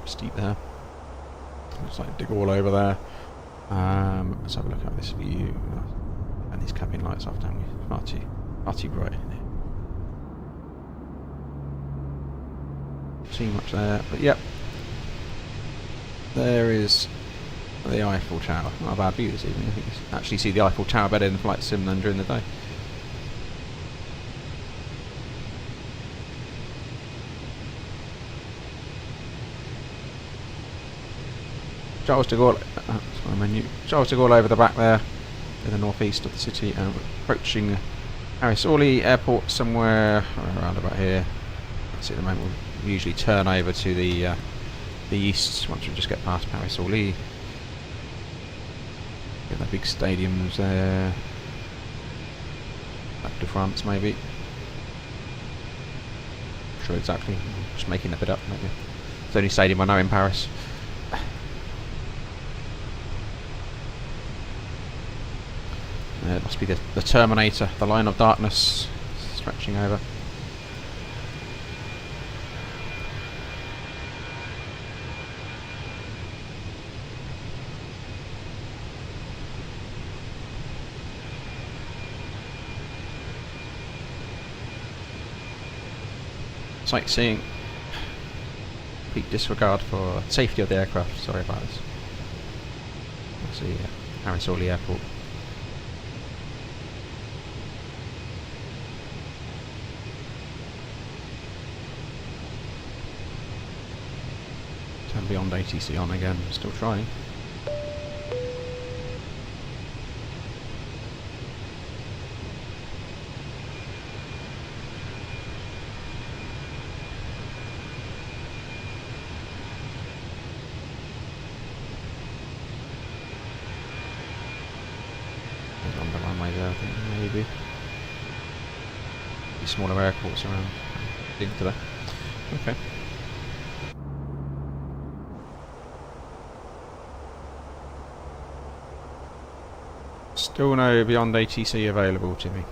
steep there. Looks like dig all over there. Let's have a look at this view. And these cabin lights off, don't we? Far too bright in here. See much there, but yep. There is the Eiffel Tower. Not a bad view this evening. I think you can actually see the Eiffel Tower better in the flight sim than during the day. Charles de Gaulle, Charles de Gaulle over the back there, in the northeast of the city, and we're approaching Paris Orly Airport somewhere around about here. See, at the moment we usually turn over to the east once we just get past Paris Orly. Get the big stadiums there. Back to France, maybe. Not sure exactly. I'm just making a bit up, maybe. It's the only stadium I know in Paris. It must be the Terminator, the line of darkness stretching over. sightseeing. Complete disregard for safety of the aircraft. Sorry about this. Let's see, Paris Orly Airport. Turn Beyond ATC on again. Still trying. On the runway there, I think, maybe. Smaller airports around. Big today. Okay. Still no Beyond ATC available to me.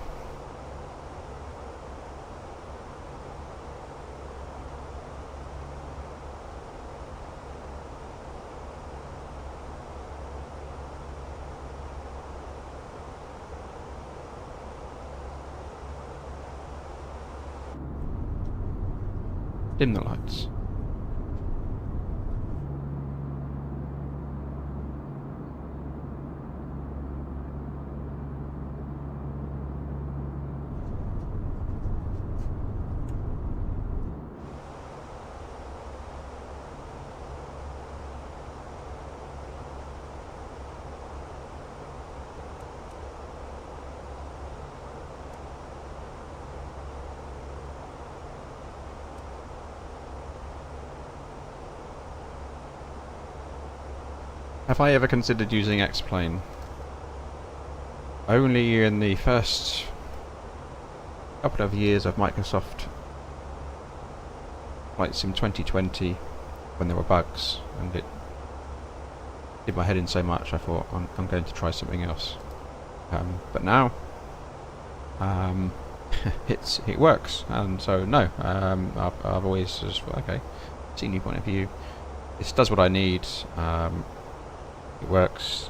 Dim the lights. Have I ever considered using X-Plane? Only in the first couple of years of Microsoft Flight Sim 2020, when there were bugs, and it did my head in so much I thought I'm going to try something else. But now it works, and so no, I've always just okay, seen your point of view. This does what I need. It works.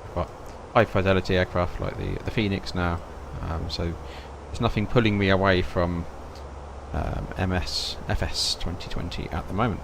I've got high fidelity aircraft like the Phoenix now, so there's nothing pulling me away from MSFS 2020 at the moment.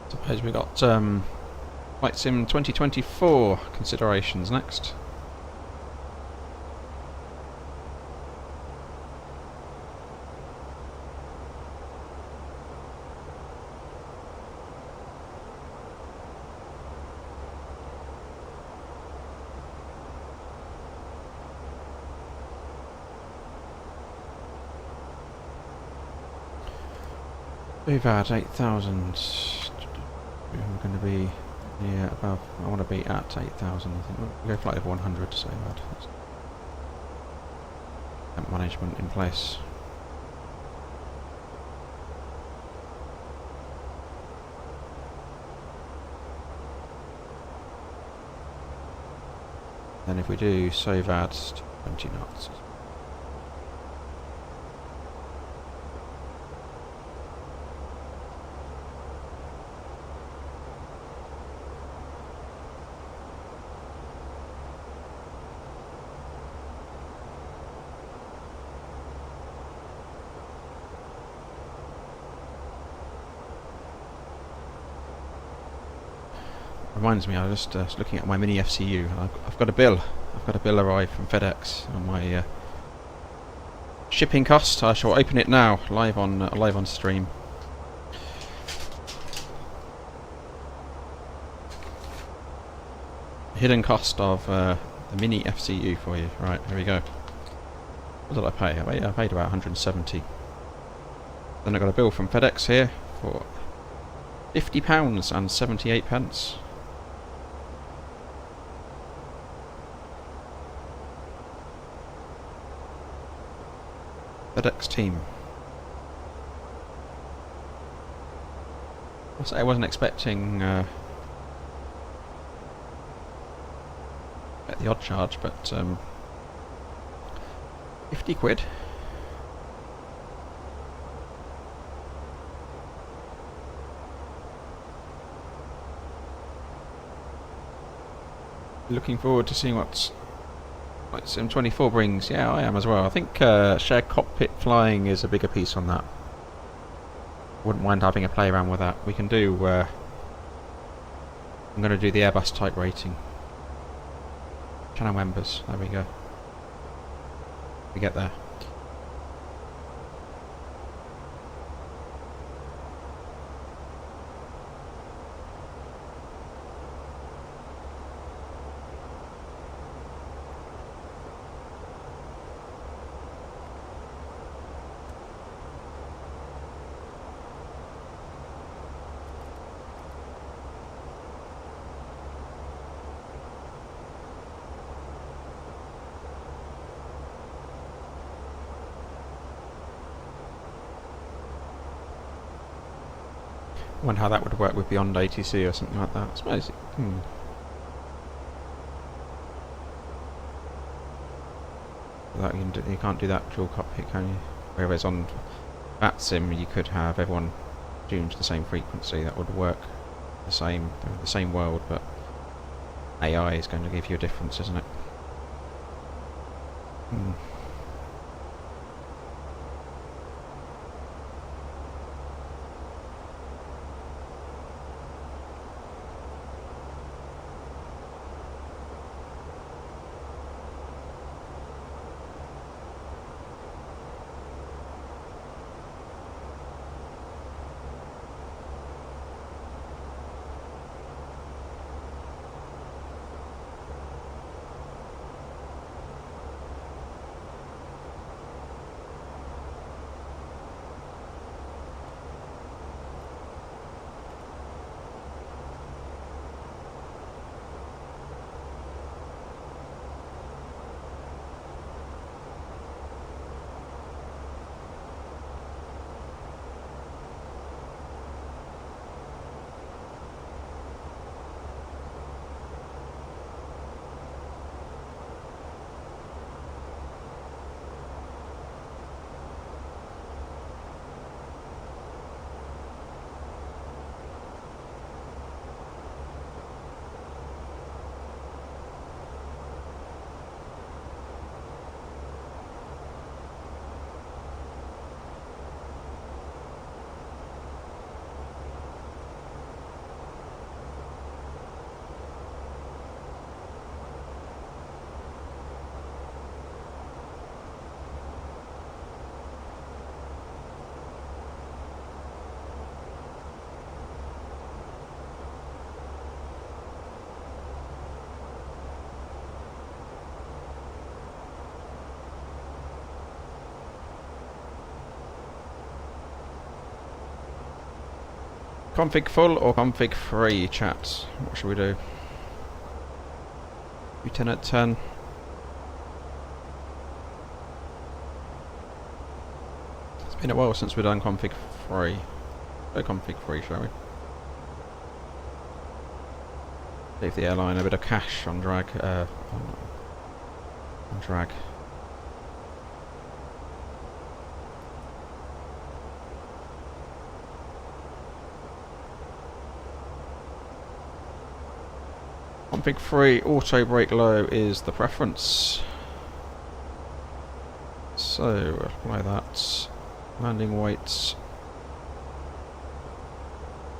Suppose we got Flight Sim 2024 considerations next. We've had 8,000. We're going to be above. I want to be at 8,000. I think we'll go flight of 100 to say that. Temp management in place. Then if we do SOVAD 20 knots. reminds me, I was just looking at my mini FCU. I've got a bill. I've got a bill arrived from FedEx on my shipping cost. I shall open it now, live on stream. Hidden cost of the mini FCU for you. Right, here we go. What did I pay? I paid about 170. Then I got a bill from FedEx here for £50 and 78 pence. FedEx team. I wasn't expecting the odd charge, but 50 quid. Looking forward to seeing what M24 brings. Yeah, I am as well. I think shared cockpit flying is a bigger piece on that. Wouldn't mind having a play around with that. We can do. I'm going to do the Airbus type rating. Channel members. There we go. We get there. I wonder how that would work with Beyond ATC or something like that. I suppose. That you can't do that dual cockpit, can you? Whereas on VATSIM you could have everyone tuned to the same frequency. That would work the same world, but AI is going to give you a difference, isn't it? Config full or config free, chat? What should we do? Lieutenant 10. It's been a while since we've done config free. Go config free, shall we? Leave the airline a bit of cash on drag. On drag. Config free, auto brake low is the preference. So apply that. Landing weights.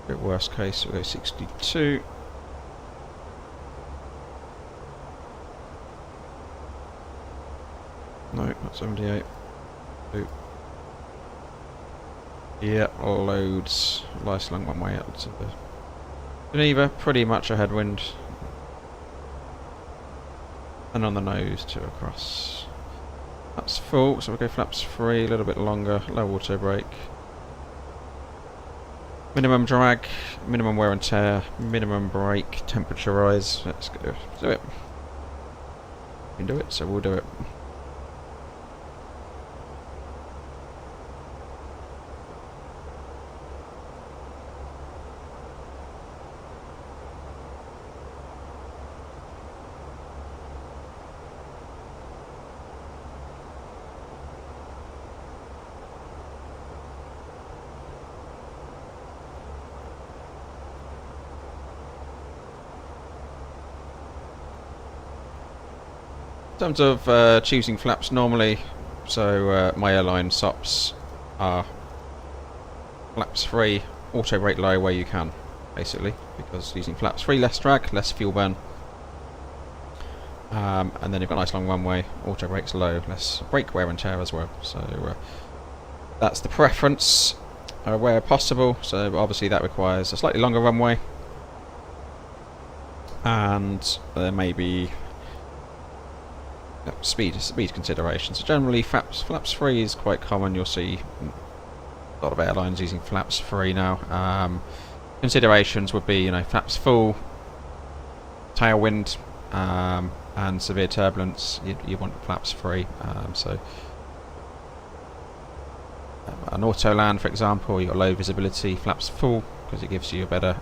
Bit worst case, we'll go 62. 78. Two. Yeah, all loads. Nice long one way up to Geneva, pretty much a headwind. And on the nose to across. That's full, so we'll go flaps 3, a little bit longer, low auto brake. Minimum drag, minimum wear and tear, minimum brake, temperature rise. Let's go do it. We can do it, so we'll do it. In terms of choosing flaps normally, so my airline SOPs are flaps 3, auto brake low where you can, basically, because using flaps 3 less drag, less fuel burn, and then you've got a nice long runway, auto brakes low, less brake wear and tear as well. So that's the preference where possible. So obviously that requires a slightly longer runway, and there may be speed considerations. So generally flaps 3 is quite common. You'll see a lot of airlines using flaps 3 now. Considerations would be, you know, flaps full, tailwind, and severe turbulence. You want flaps 3. So an auto land, for example, you've got low visibility, flaps full, because it gives you a better,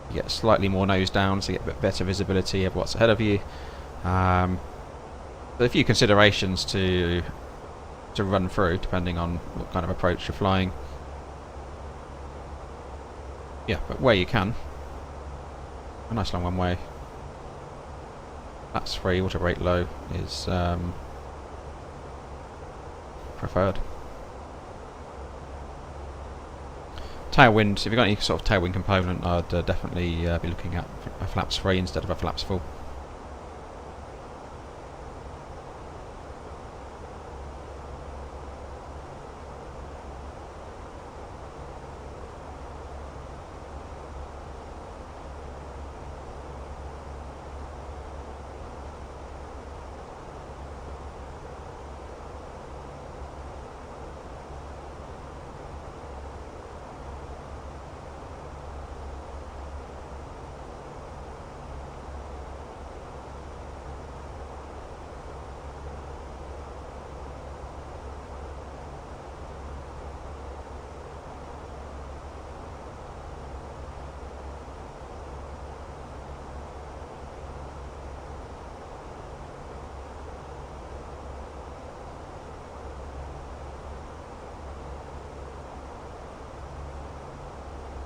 you get slightly more nose down, so you get a bit better visibility of what's ahead of you. A few considerations to run through depending on what kind of approach you're flying. Yeah, but where you can, a nice long runway, flaps 3, auto brake low is preferred. Tailwind, if you've got any sort of tailwind component, I'd definitely be looking at a flaps 3 instead of a flaps full.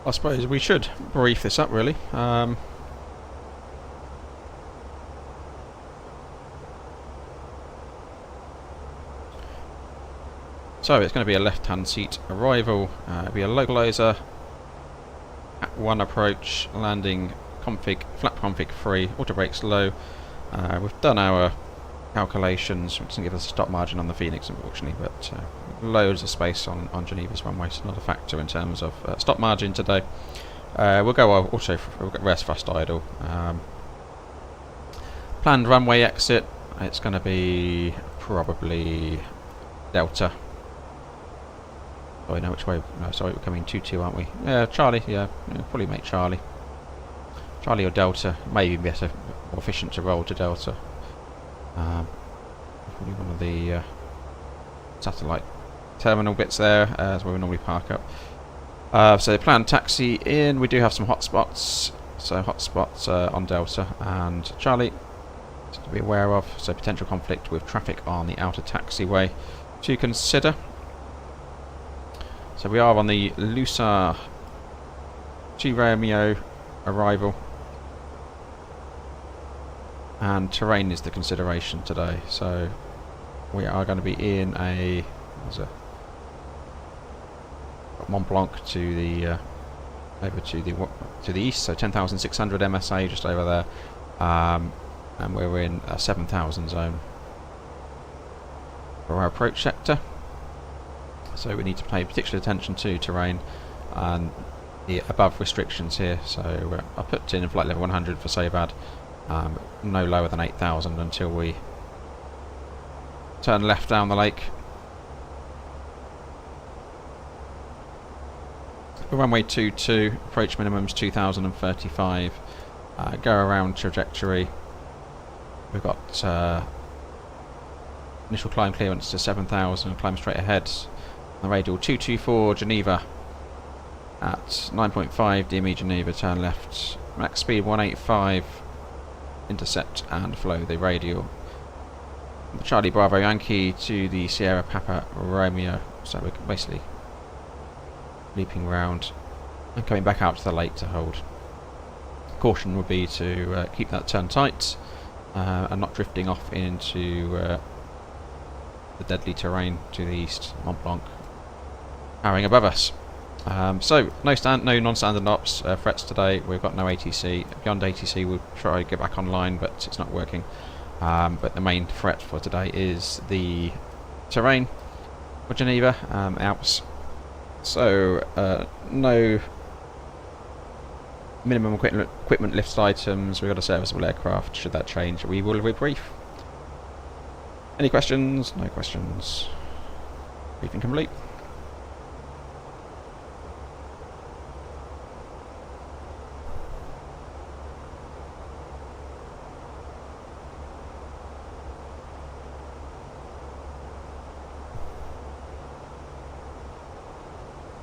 I suppose we should brief this up, really. So it's going to be a left-hand seat arrival. It'll be a localizer at 1 approach, landing config, flap config 3, auto brakes low. We've done our calculations. It doesn't give us a stop margin on the Fenix, unfortunately, but loads of space on Geneva's runway, so not a factor in terms of stop margin today. We'll go auto, we'll get rest thrust idle. Planned runway exit, it's going to be probably Delta. Oh, we know which way. No, sorry, we're coming 2-2, aren't we? Yeah, Charlie. Yeah, probably make Charlie. Charlie or Delta. Maybe better, more efficient to roll to Delta. Probably one of the satellite terminal bits there, is where we normally park up. So planned taxi in. We do have some hotspots. So hotspots on Delta and Charlie to be aware of. So potential conflict with traffic on the outer taxiway to consider. So we are on the Lusa 2 Romeo arrival, and terrain is the consideration today. So we are going to be in a Mont Blanc to the over to the east, so 10,600 MSA just over there, and we're in a 7,000 zone. for our approach sector. So we need to pay particular attention to terrain and the above restrictions here. So I put in flight level 100 for SOBAD, no lower than 8,000 until we turn left down the lake. Runway 22, approach minimum is 2035. Go around trajectory. We've got initial climb clearance to 7,000, climb straight ahead. The radial 224 Geneva at 9.5 DME Geneva, turn left. Max speed 185, intercept and flow the radial. Charlie Bravo Yankee to the Sierra Papa Romeo, so we're basically leaping round and coming back out to the lake to hold. Caution would be to keep that turn tight and not drifting off into the deadly terrain to the east, Mont Blanc towering above us. So no non-standard ops threats today. We've got no ATC. Beyond ATC we'll try to get back online, but it's not working. But the main threat for today is the terrain for Geneva, Alps. So no minimum equipment lift items. We've got a serviceable aircraft. Should that change, we will rebrief. Any questions? No questions. Briefing complete.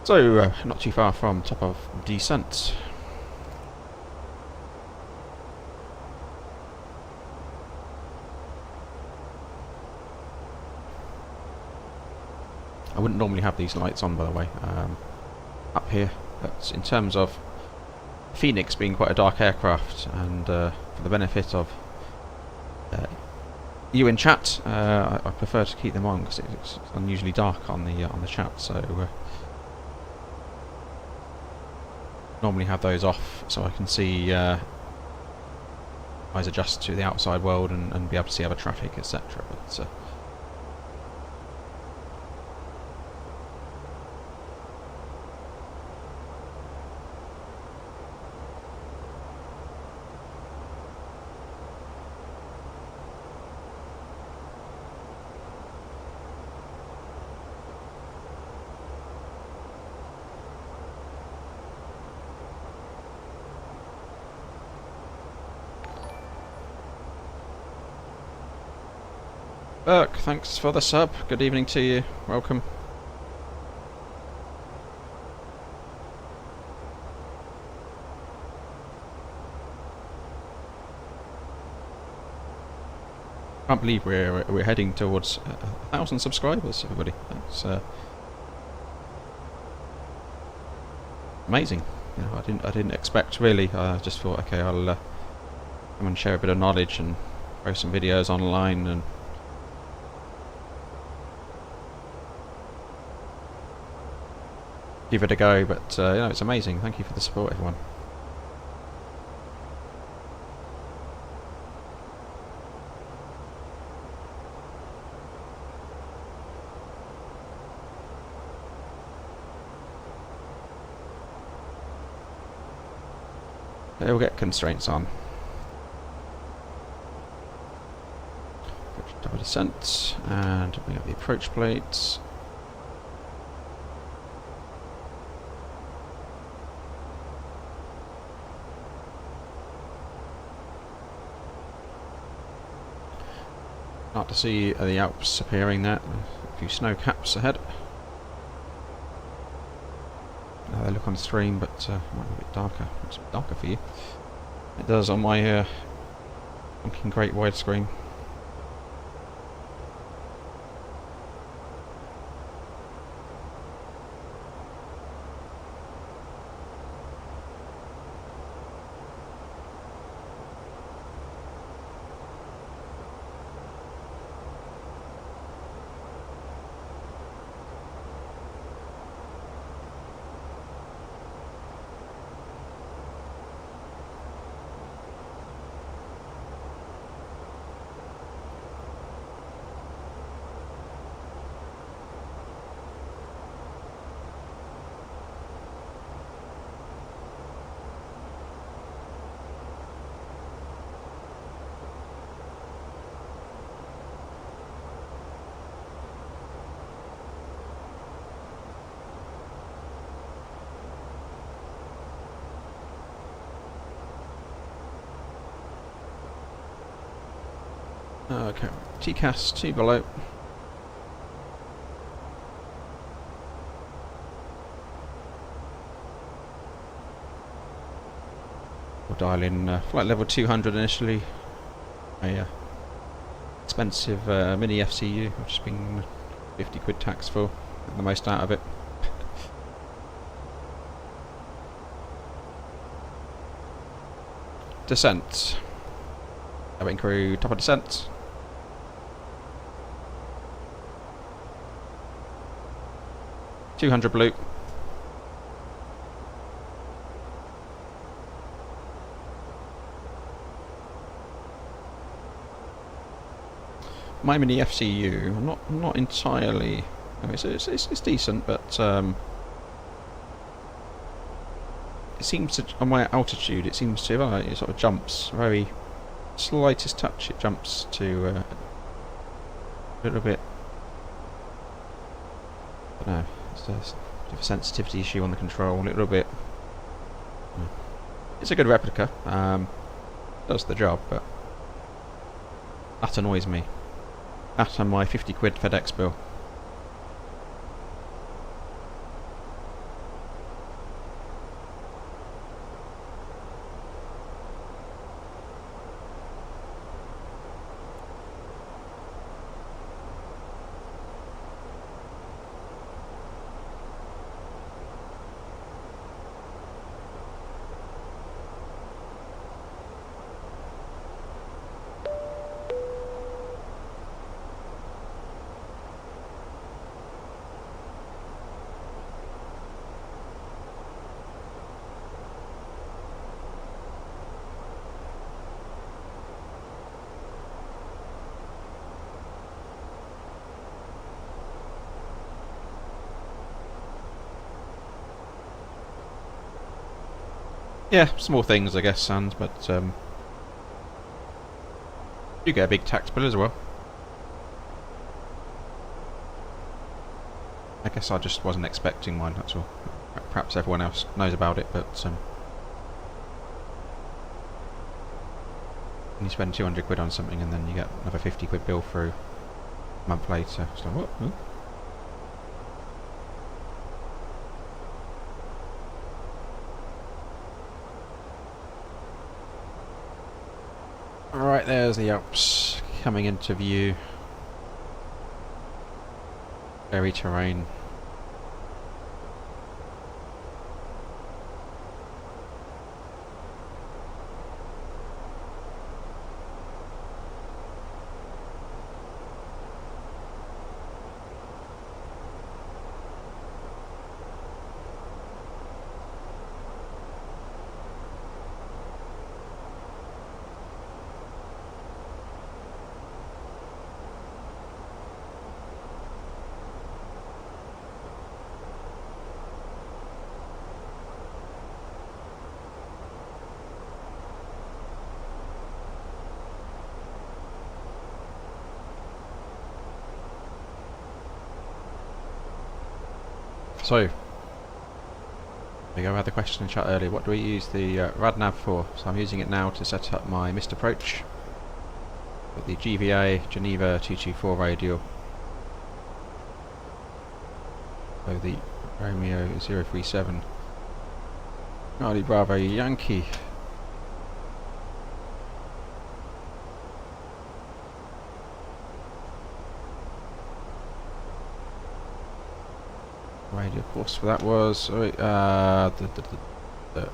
So, not too far from top of descent. I wouldn't normally have these lights on, by the way, up here, but in terms of Phoenix being quite a dark aircraft, and for the benefit of you in chat, I prefer to keep them on because it's unusually dark on the chat. So normally have those off so I can see eyes adjust to the outside world and be able to see other traffic, etc. But Burke, thanks for the sub. Good evening to you. Welcome. Can't believe we're heading towards 1,000 subscribers, everybody. That's amazing. You know, I didn't expect really. I just thought, okay, I'll come and share a bit of knowledge and post some videos online and give it a go, but you know, it's amazing. Thank you for the support, everyone. We'll get constraints on. Double descent and bring up the approach plates. Start to see the Alps appearing there. A few snow caps ahead. Now they look on stream, but might be a bit darker. Looks a bit darker for you. It does on my fucking great widescreen. Okay, TCAS 2 below. We'll dial in flight level 200 initially. A expensive mini FCU. I've just been 50 quid tax for. Get the most out of it. Descent. Cabin crew, top of descent. $200 blue. My mini FCU, I'm not entirely. I mean, it's decent, but it seems to, on my altitude, it seems to it sort of jumps very slightest touch. It jumps to a little bit. I don't know. It's a bit of a sensitivity issue on the control. A little bit. It's a good replica. Does the job, but that annoys me. That and my 50 quid FedEx bill. Yeah, small things, I guess, Sans, but you get a big tax bill as well. I guess I just wasn't expecting one, that's all. Perhaps everyone else knows about it, but you spend 200 quid on something and then you get another 50 quid bill through a month later. It's like, what? Huh? Alright, there's the Alps coming into view. Very terrain. So, I had the question in chat earlier, what do we use the RadNav for? So I'm using it now to set up my missed approach with the GVA Geneva 224 radial. So the Romeo 037 Charlie Bravo Yankee. Radio course for that was the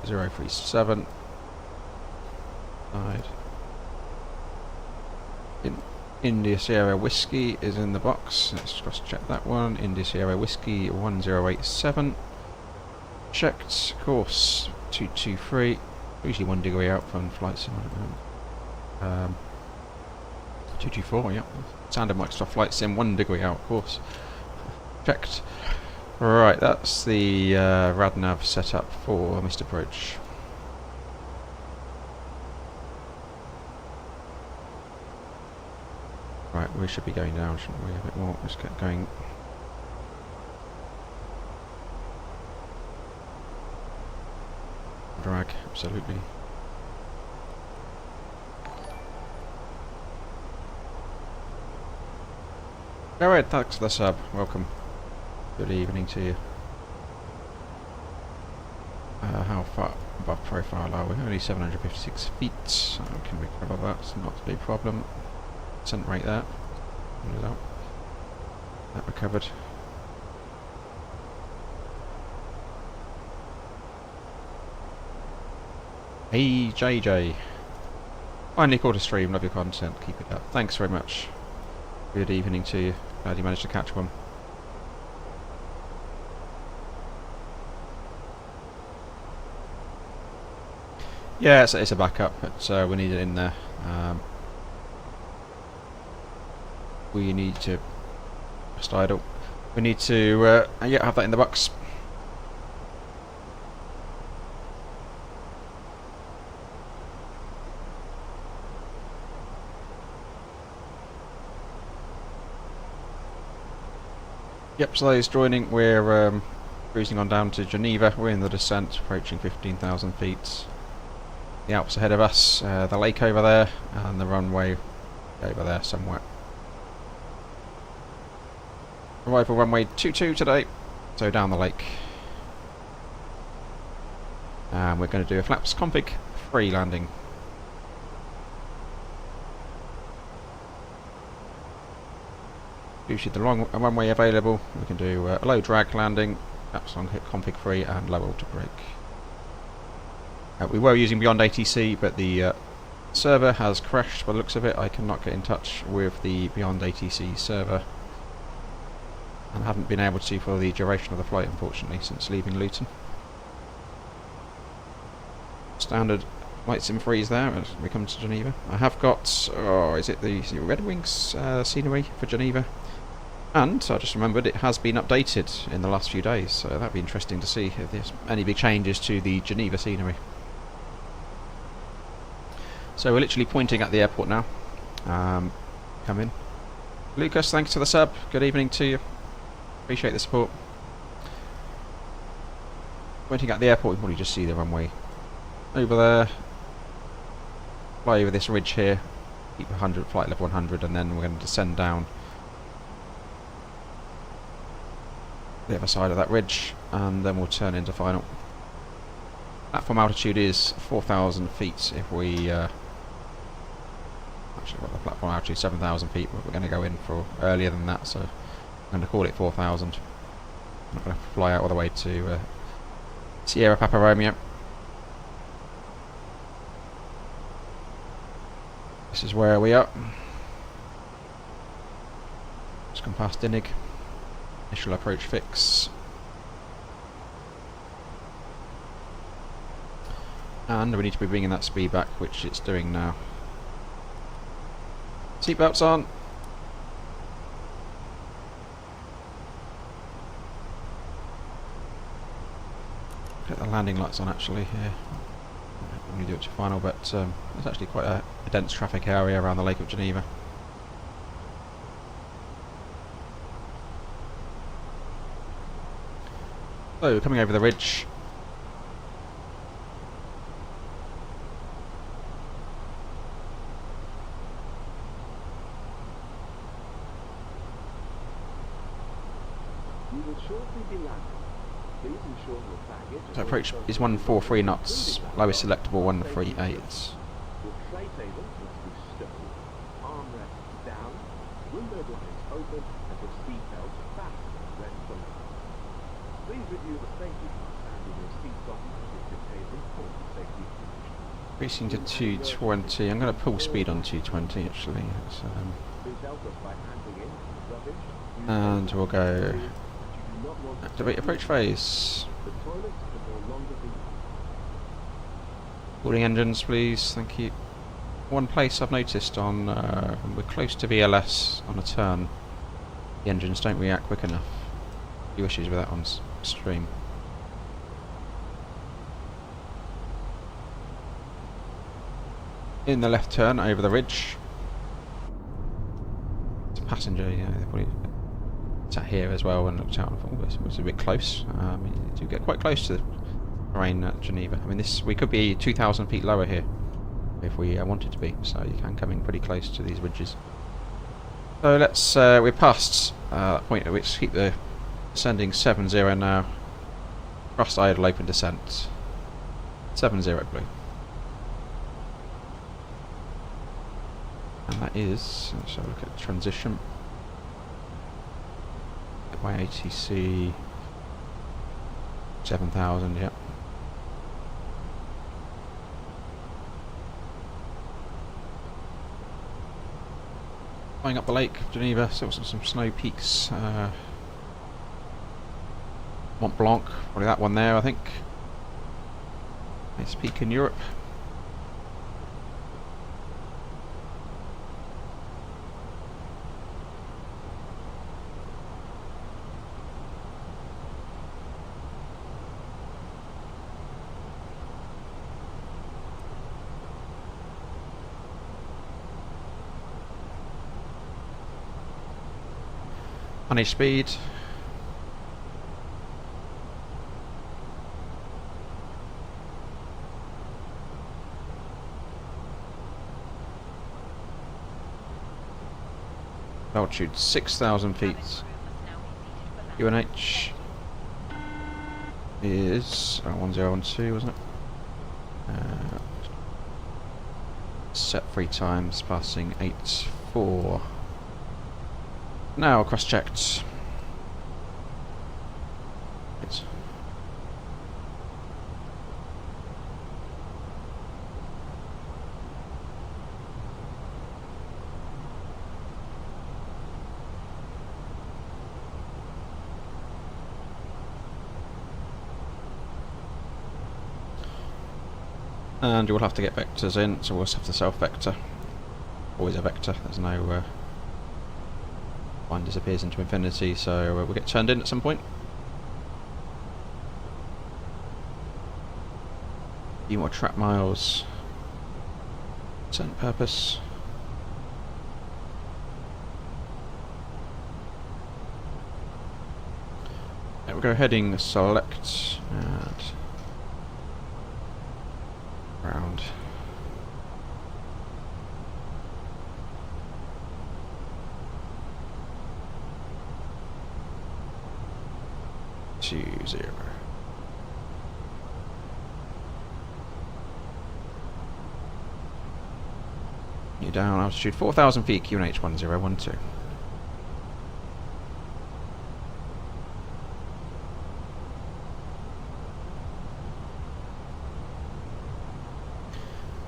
037 side. India Sierra Whiskey is in the box. Let's cross check that one. India Sierra Whiskey 1087. Checked. Course 223. Usually 1 degree out from flight sim. 224. Yep. Sounded Microsoft Flight Sim 1 degree out. Course checked. Right, that's the RadNav setup for Missed Approach. Right, we should be going down, shouldn't we? A bit more. Let's get going. Drag, absolutely. Jared, thanks for the sub. Welcome. Good evening to you. How far above profile are we? Only 756 feet. Can recover that? It's not a big problem. Descent rate there. That recovered. Hey JJ. Finally caught a stream. Love your content. Keep it up. Thanks very much. Good evening to you. Glad you managed to catch one. Yeah, it's a backup, but we need it in there. We need to just idle. We need to yeah, have that in the box. Yep, so those joining, we're cruising on down to Geneva. We're in the descent, approaching 15,000 feet. The Alps ahead of us, the lake over there, and the runway over there somewhere. Arrival runway 22 today, so down the lake. And we're going to do a flaps config free landing. Usually the long runway available, we can do a low drag landing, flaps on config free, and low auto brake. We were using Beyond ATC, but the server has crashed by the looks of it. I cannot get in touch with the Beyond ATC server, and haven't been able to for the duration of the flight, unfortunately, since leaving Luton. Standard light sim freeze there as we come to Geneva. I have got, oh, is it the Red Wings scenery for Geneva? And I just remembered it has been updated in the last few days, so that'd be interesting to see if there's any big changes to the Geneva scenery. So we're literally pointing at the airport now. Come in. Lucas, thanks for the sub. Good evening to you. Appreciate the support. Pointing at the airport, you can probably just see the runway over there. Fly over this ridge here. Keep 100, flight level 100, and then we're going to descend down the other side of that ridge, and then we'll turn into final. Platform altitude is 4,000 feet if we actually got the platform altitude 7,000 feet, but we're going to go in for earlier than that, so I'm going to call it 4,000. I'm not going to fly out all the way to Sierra Papa Romeo. This is where we are. Just come past Dinig. Initial approach fix. And we need to be bringing that speed back, which it's doing now. Seatbelts on. Get the landing lights on actually here. We do it to final, but there's actually quite a dense traffic area around the Lake of Geneva. So, coming over the ridge. You will shortly be landing. Please ensure your baggage. So approach is 143 knots, lowest selectable 138. Your tray table must be stowed, armrests down, window blinds open, and your seatbelt fastened when below. Please review the safety cards and your seat documents which contain important safety information. Increasing to 220. I'm going to pull speed on 220 actually. Please help us by handing in rubbish. And we'll go You do not want to activate approach phase. the toilet can no longer be used. Cooling engines please, thank you. One place I've noticed on, when we're close to VLS on a turn, the engines don't react quick enough. A few issues with that on stream. In the left turn over the ridge. It's a passenger, yeah, they probably sat here as well and looked out and thought, oh, it was a bit close. You do get quite close to the terrain at Geneva. I mean, we could be 2,000 feet lower here if we wanted to be, so you can come in pretty close to these ridges. So let's, we're past that point at which keep the ascending 70 now. Thrust idle open descent. 70 blue. And that is, let's have a look at transition. By ATC 7,000, yep. Flying up the lake, Geneva, still some snow peaks. Mont Blanc, probably that one there, I think. Nice peak in Europe. Manage speed. Altitude 6,000 feet. UNH is 1012, wasn't it? Set 3 times, passing 8.4. Now cross-checked. And you'll have to get vectors in, so we'll have the self vector. Always a vector, there's no one disappears into infinity, so we'll get turned in at some point. A few more track miles. Certain purpose. Yeah, we'll go heading select and round. Two zero. You're down altitude 4,000 feet, QNH 1012.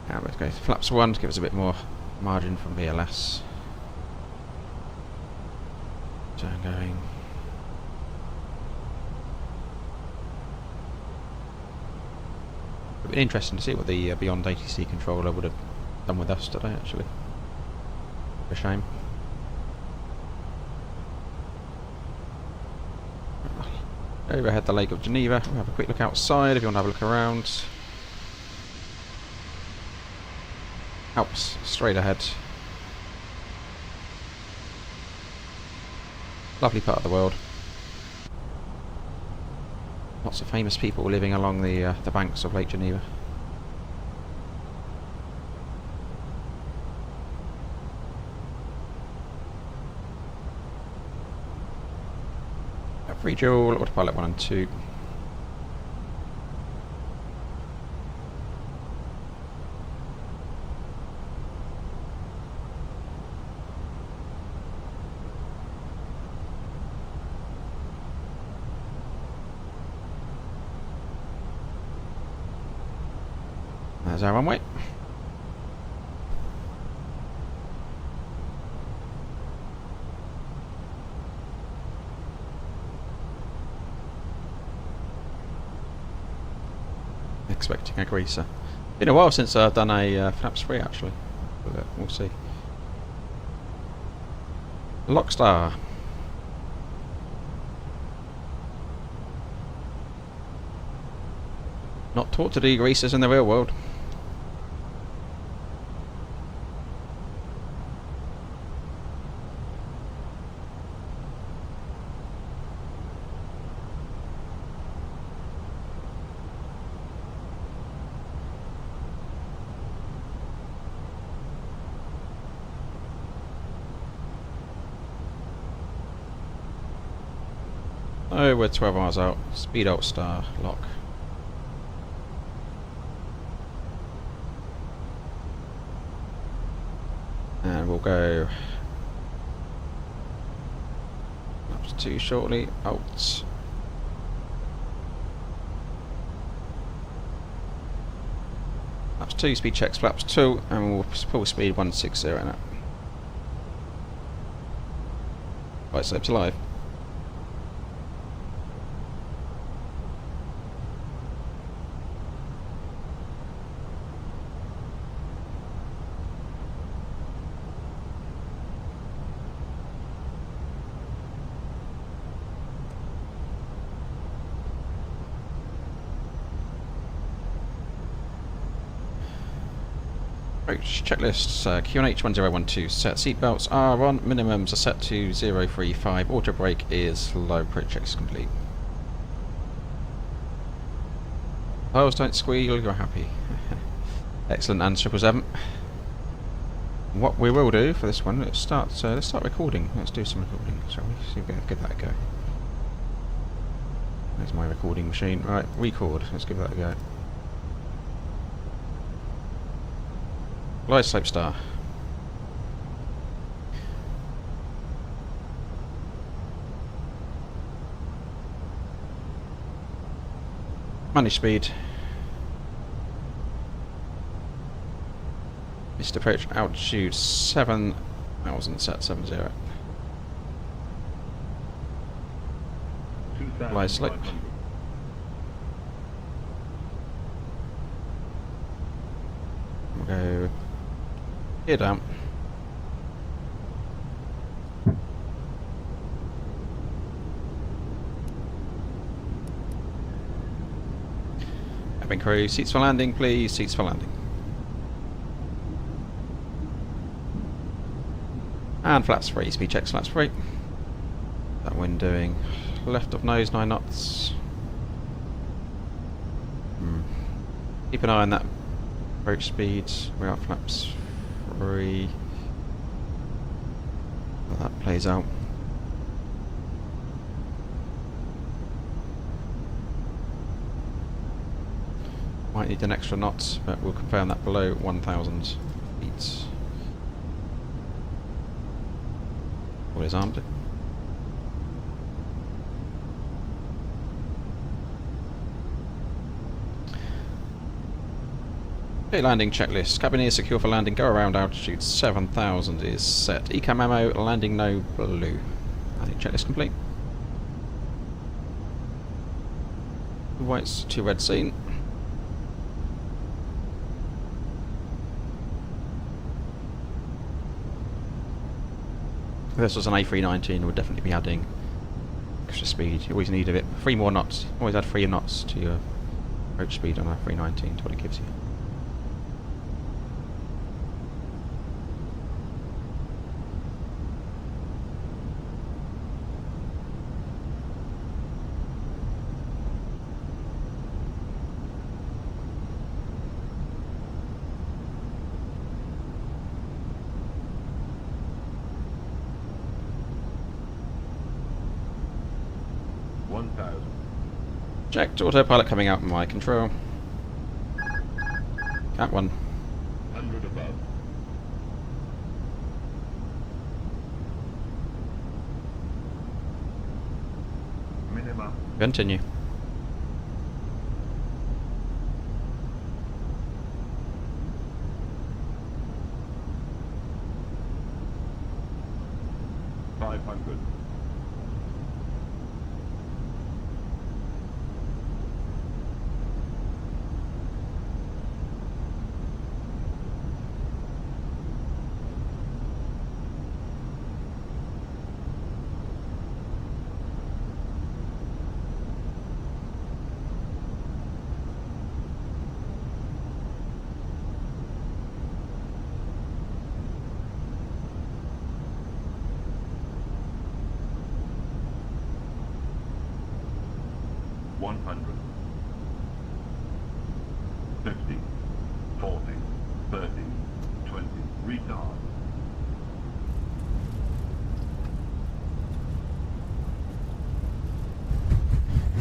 Now let's go to flaps 1 to give us a bit more margin from VLS. Turn going. It'd been interesting to see what the Beyond ATC controller would have done with us today, actually. A shame. Overhead the Lake of Geneva. We'll have a quick look outside if you want to have a look around. Alps straight ahead. Lovely part of the world. Lots of famous people living along the banks of Lake Geneva. Free dual, autopilot 1 and 2. There's our runway. Expecting a greaser. Been a while since I've done a flaps 3 actually. But, we'll see. Lockstar. Not taught to do greasers in the real world. So we're 12 hours out. Speed alt star lock. And we'll go flaps 2 shortly. Alt. Flaps 2, speed checks flaps 2, and we'll full speed 160 now. Right, slopes alive. Checklists, QNH 1012 set, seatbelts are on, minimums are set to 035, auto brake is low, approach checks complete. Piles don't squeal, you're happy. Excellent, and 777. What we will do for this one, let's start recording. Let's do some recording, shall we? See if we can give that a go. There's my recording machine. Right, record, let's give that a go. Glide slope star. Manage speed. Missed approach altitude 7,000 set 70. Glide slope. We'll go gear down. Cabin crew, seats for landing please, seats for landing. And flaps free, speed checks flaps free. That wind doing left of nose 9 knots. Keep an eye on that approach speed, we're out flaps free. Well, that plays out. Might need an extra knot, but we'll confirm that below 1,000 feet. All is armed. Okay, landing checklist. Cabin is secure for landing. Go around altitude 7,000 is set. Ecam ammo, landing no blue. Landing checklist complete. 2 whites, 2 red seen. If this was an A319, would definitely be adding extra speed. You always need a bit. 3 more knots. Always add 3 knots to your approach speed on a 319 to what it gives you. Checked, autopilot coming out my control. Cat 1. 100 above. Minima. Continue.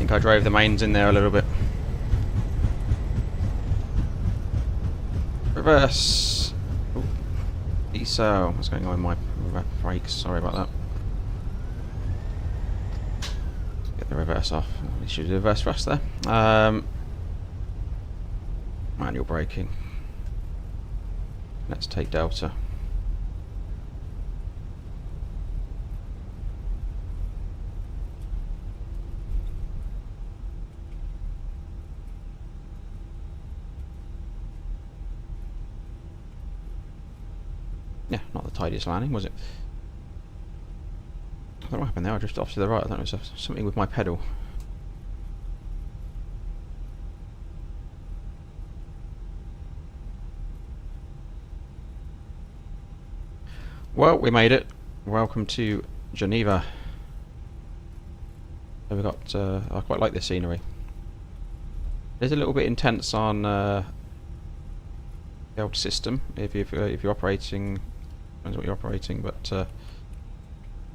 think I drove the mains in there a little bit. Reverse. ESO. What's going on with my brakes? Sorry about that. Get the reverse off. At least you do the reverse thrust there. Manual braking. Let's take Delta. Yeah, not the tidiest landing, was it? I don't know what happened there, I drifted off to the right. I thought it was something with my pedal. Well, we made it. Welcome to Geneva. So we got. I quite like this scenery. It's a little bit intense on the old system if you're operating. Depends what you're operating, but got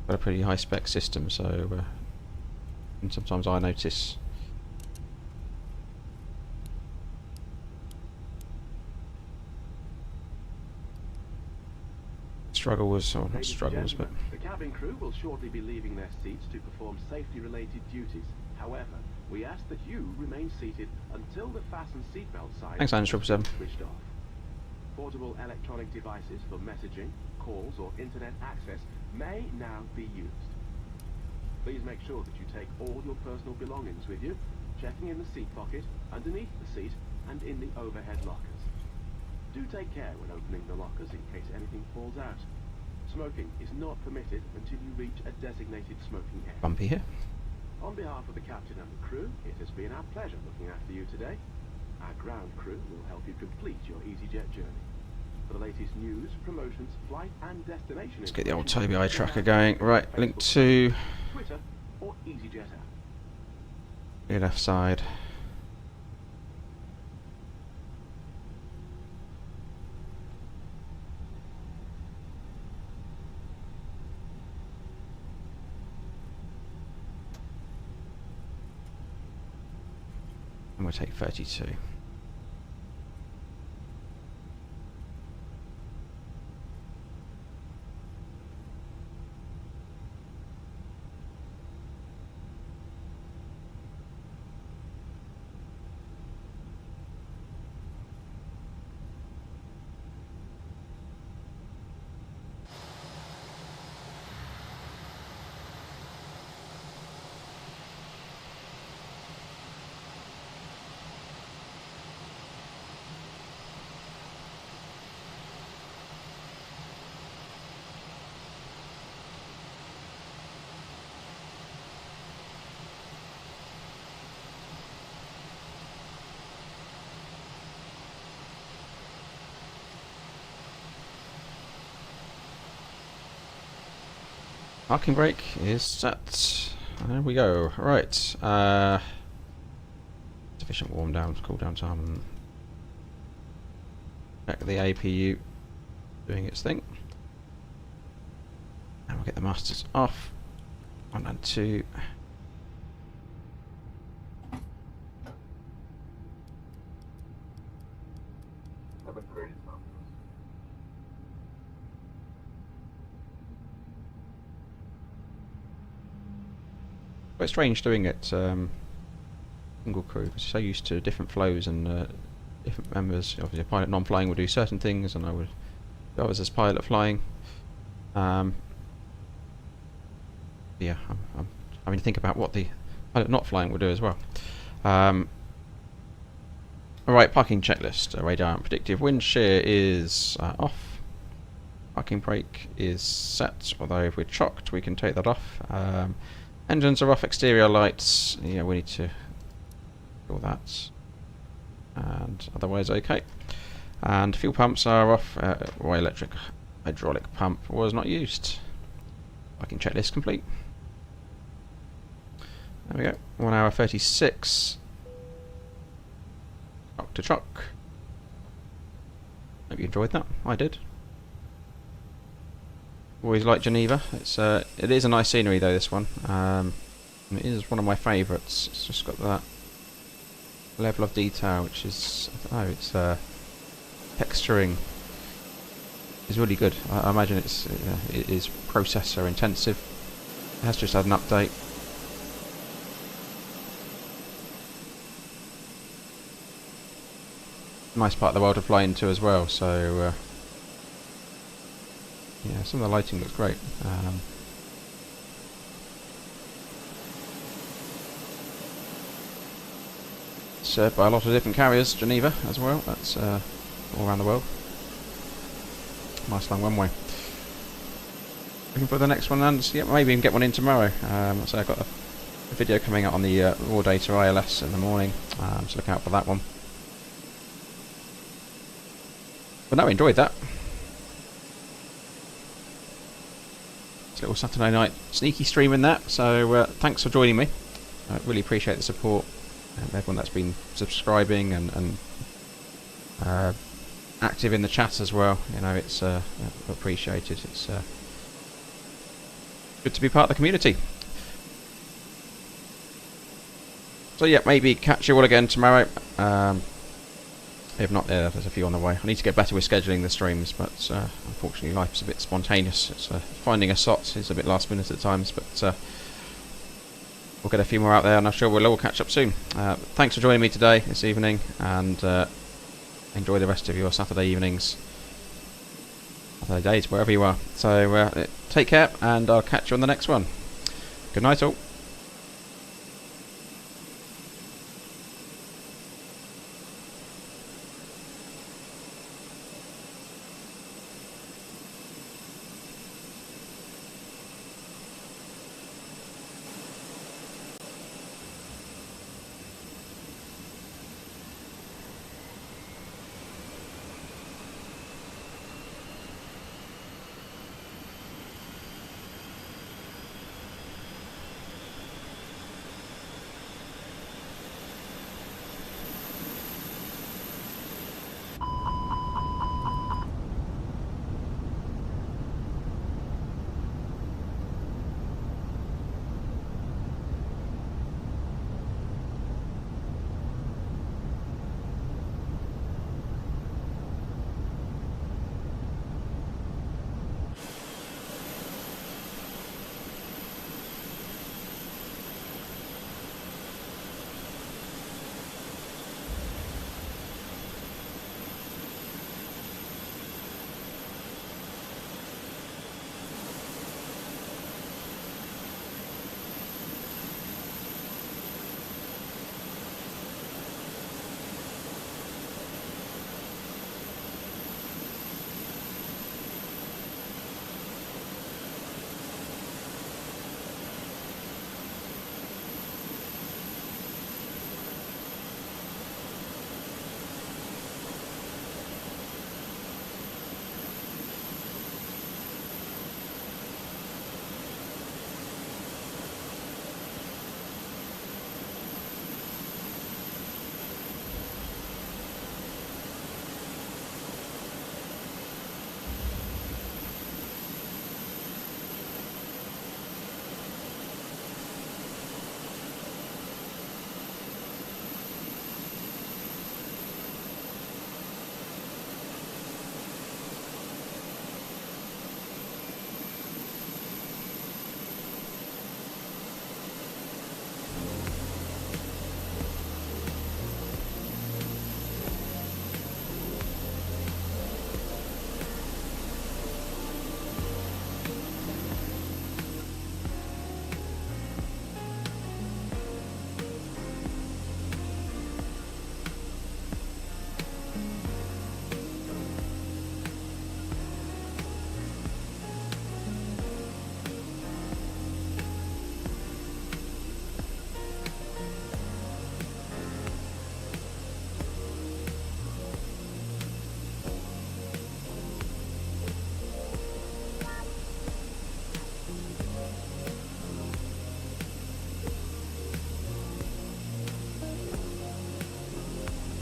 a pretty high spec system. So and sometimes I notice. Struggles, or not struggles, but the cabin crew will shortly be leaving their seats to perform safety-related duties. However, we ask that you remain seated until the fasten seatbelt sign thanks, Landon 777. is switched off. Portable electronic devices for messaging, calls, or internet access may now be used. Please make sure that you take all your personal belongings with you, checking in the seat pocket, underneath the seat, and in the overhead lockers. Do take care when opening the lockers in case anything falls out. Smoking is not permitted until you reach a designated smoking area. Bumpy here. On behalf of the captain and the crew, it has been our pleasure looking after you today. Our ground crew will help you complete your EasyJet journey. For the latest news, promotions, flight and destination, Let's get the old ToLiss tracker going. Right, link to Twitter or EasyJet app. your left side. And we'll take 32. Parking brake is set. There we go. Right. Sufficient warm down, cool down time. Check the APU doing its thing. And we'll get the masters off. 1 and 2. Quite strange doing it single crew, because you're so used to different flows and different members. Obviously, a pilot non-flying will do certain things, and I would do others as pilot flying. Yeah, I'm having to think about what the pilot not flying will do as well. Alright, parking checklist. Radar and predictive wind shear is off. Parking brake is set, although if we're chocked we can take that off. Engines are off, exterior lights, yeah, we need to do all that. And otherwise okay. And fuel pumps are off, electric hydraulic pump was not used. Parking checklist complete. There we go, 1 hour 36. Chock to chock. Hope you enjoyed that, I did. Always like Geneva. It is a nice scenery though, this one. And it is one of my favourites. It's just got that level of detail, which is, I don't know, it's texturing is really good. I imagine it is processor intensive. It has just had an update. Nice part of the world to fly into as well, so yeah, some of the lighting looks great. Served by a lot of different carriers, Geneva as well, that's all around the world. Nice long runway. Looking for the next one, and yeah, maybe even get one in tomorrow. So I've got a video coming out on the raw data ILS in the morning, so look out for that one. But no, enjoyed that. It's a little Saturday night sneaky stream in that, so thanks for joining me. I really appreciate the support and everyone that's been subscribing and active in the chat as well. You know, it's appreciated. It's good to be part of the community. So yeah, maybe catch you all again tomorrow. If not, there's a few on the way. I need to get better with scheduling the streams, but unfortunately life's a bit spontaneous. It's finding a slot is a bit last minute at times, but we'll get a few more out there, and I'm sure we'll all catch up soon. Thanks for joining me today, this evening, and enjoy the rest of your Saturday evenings, Saturday days, wherever you are. So take care, and I'll catch you on the next one. Good night all.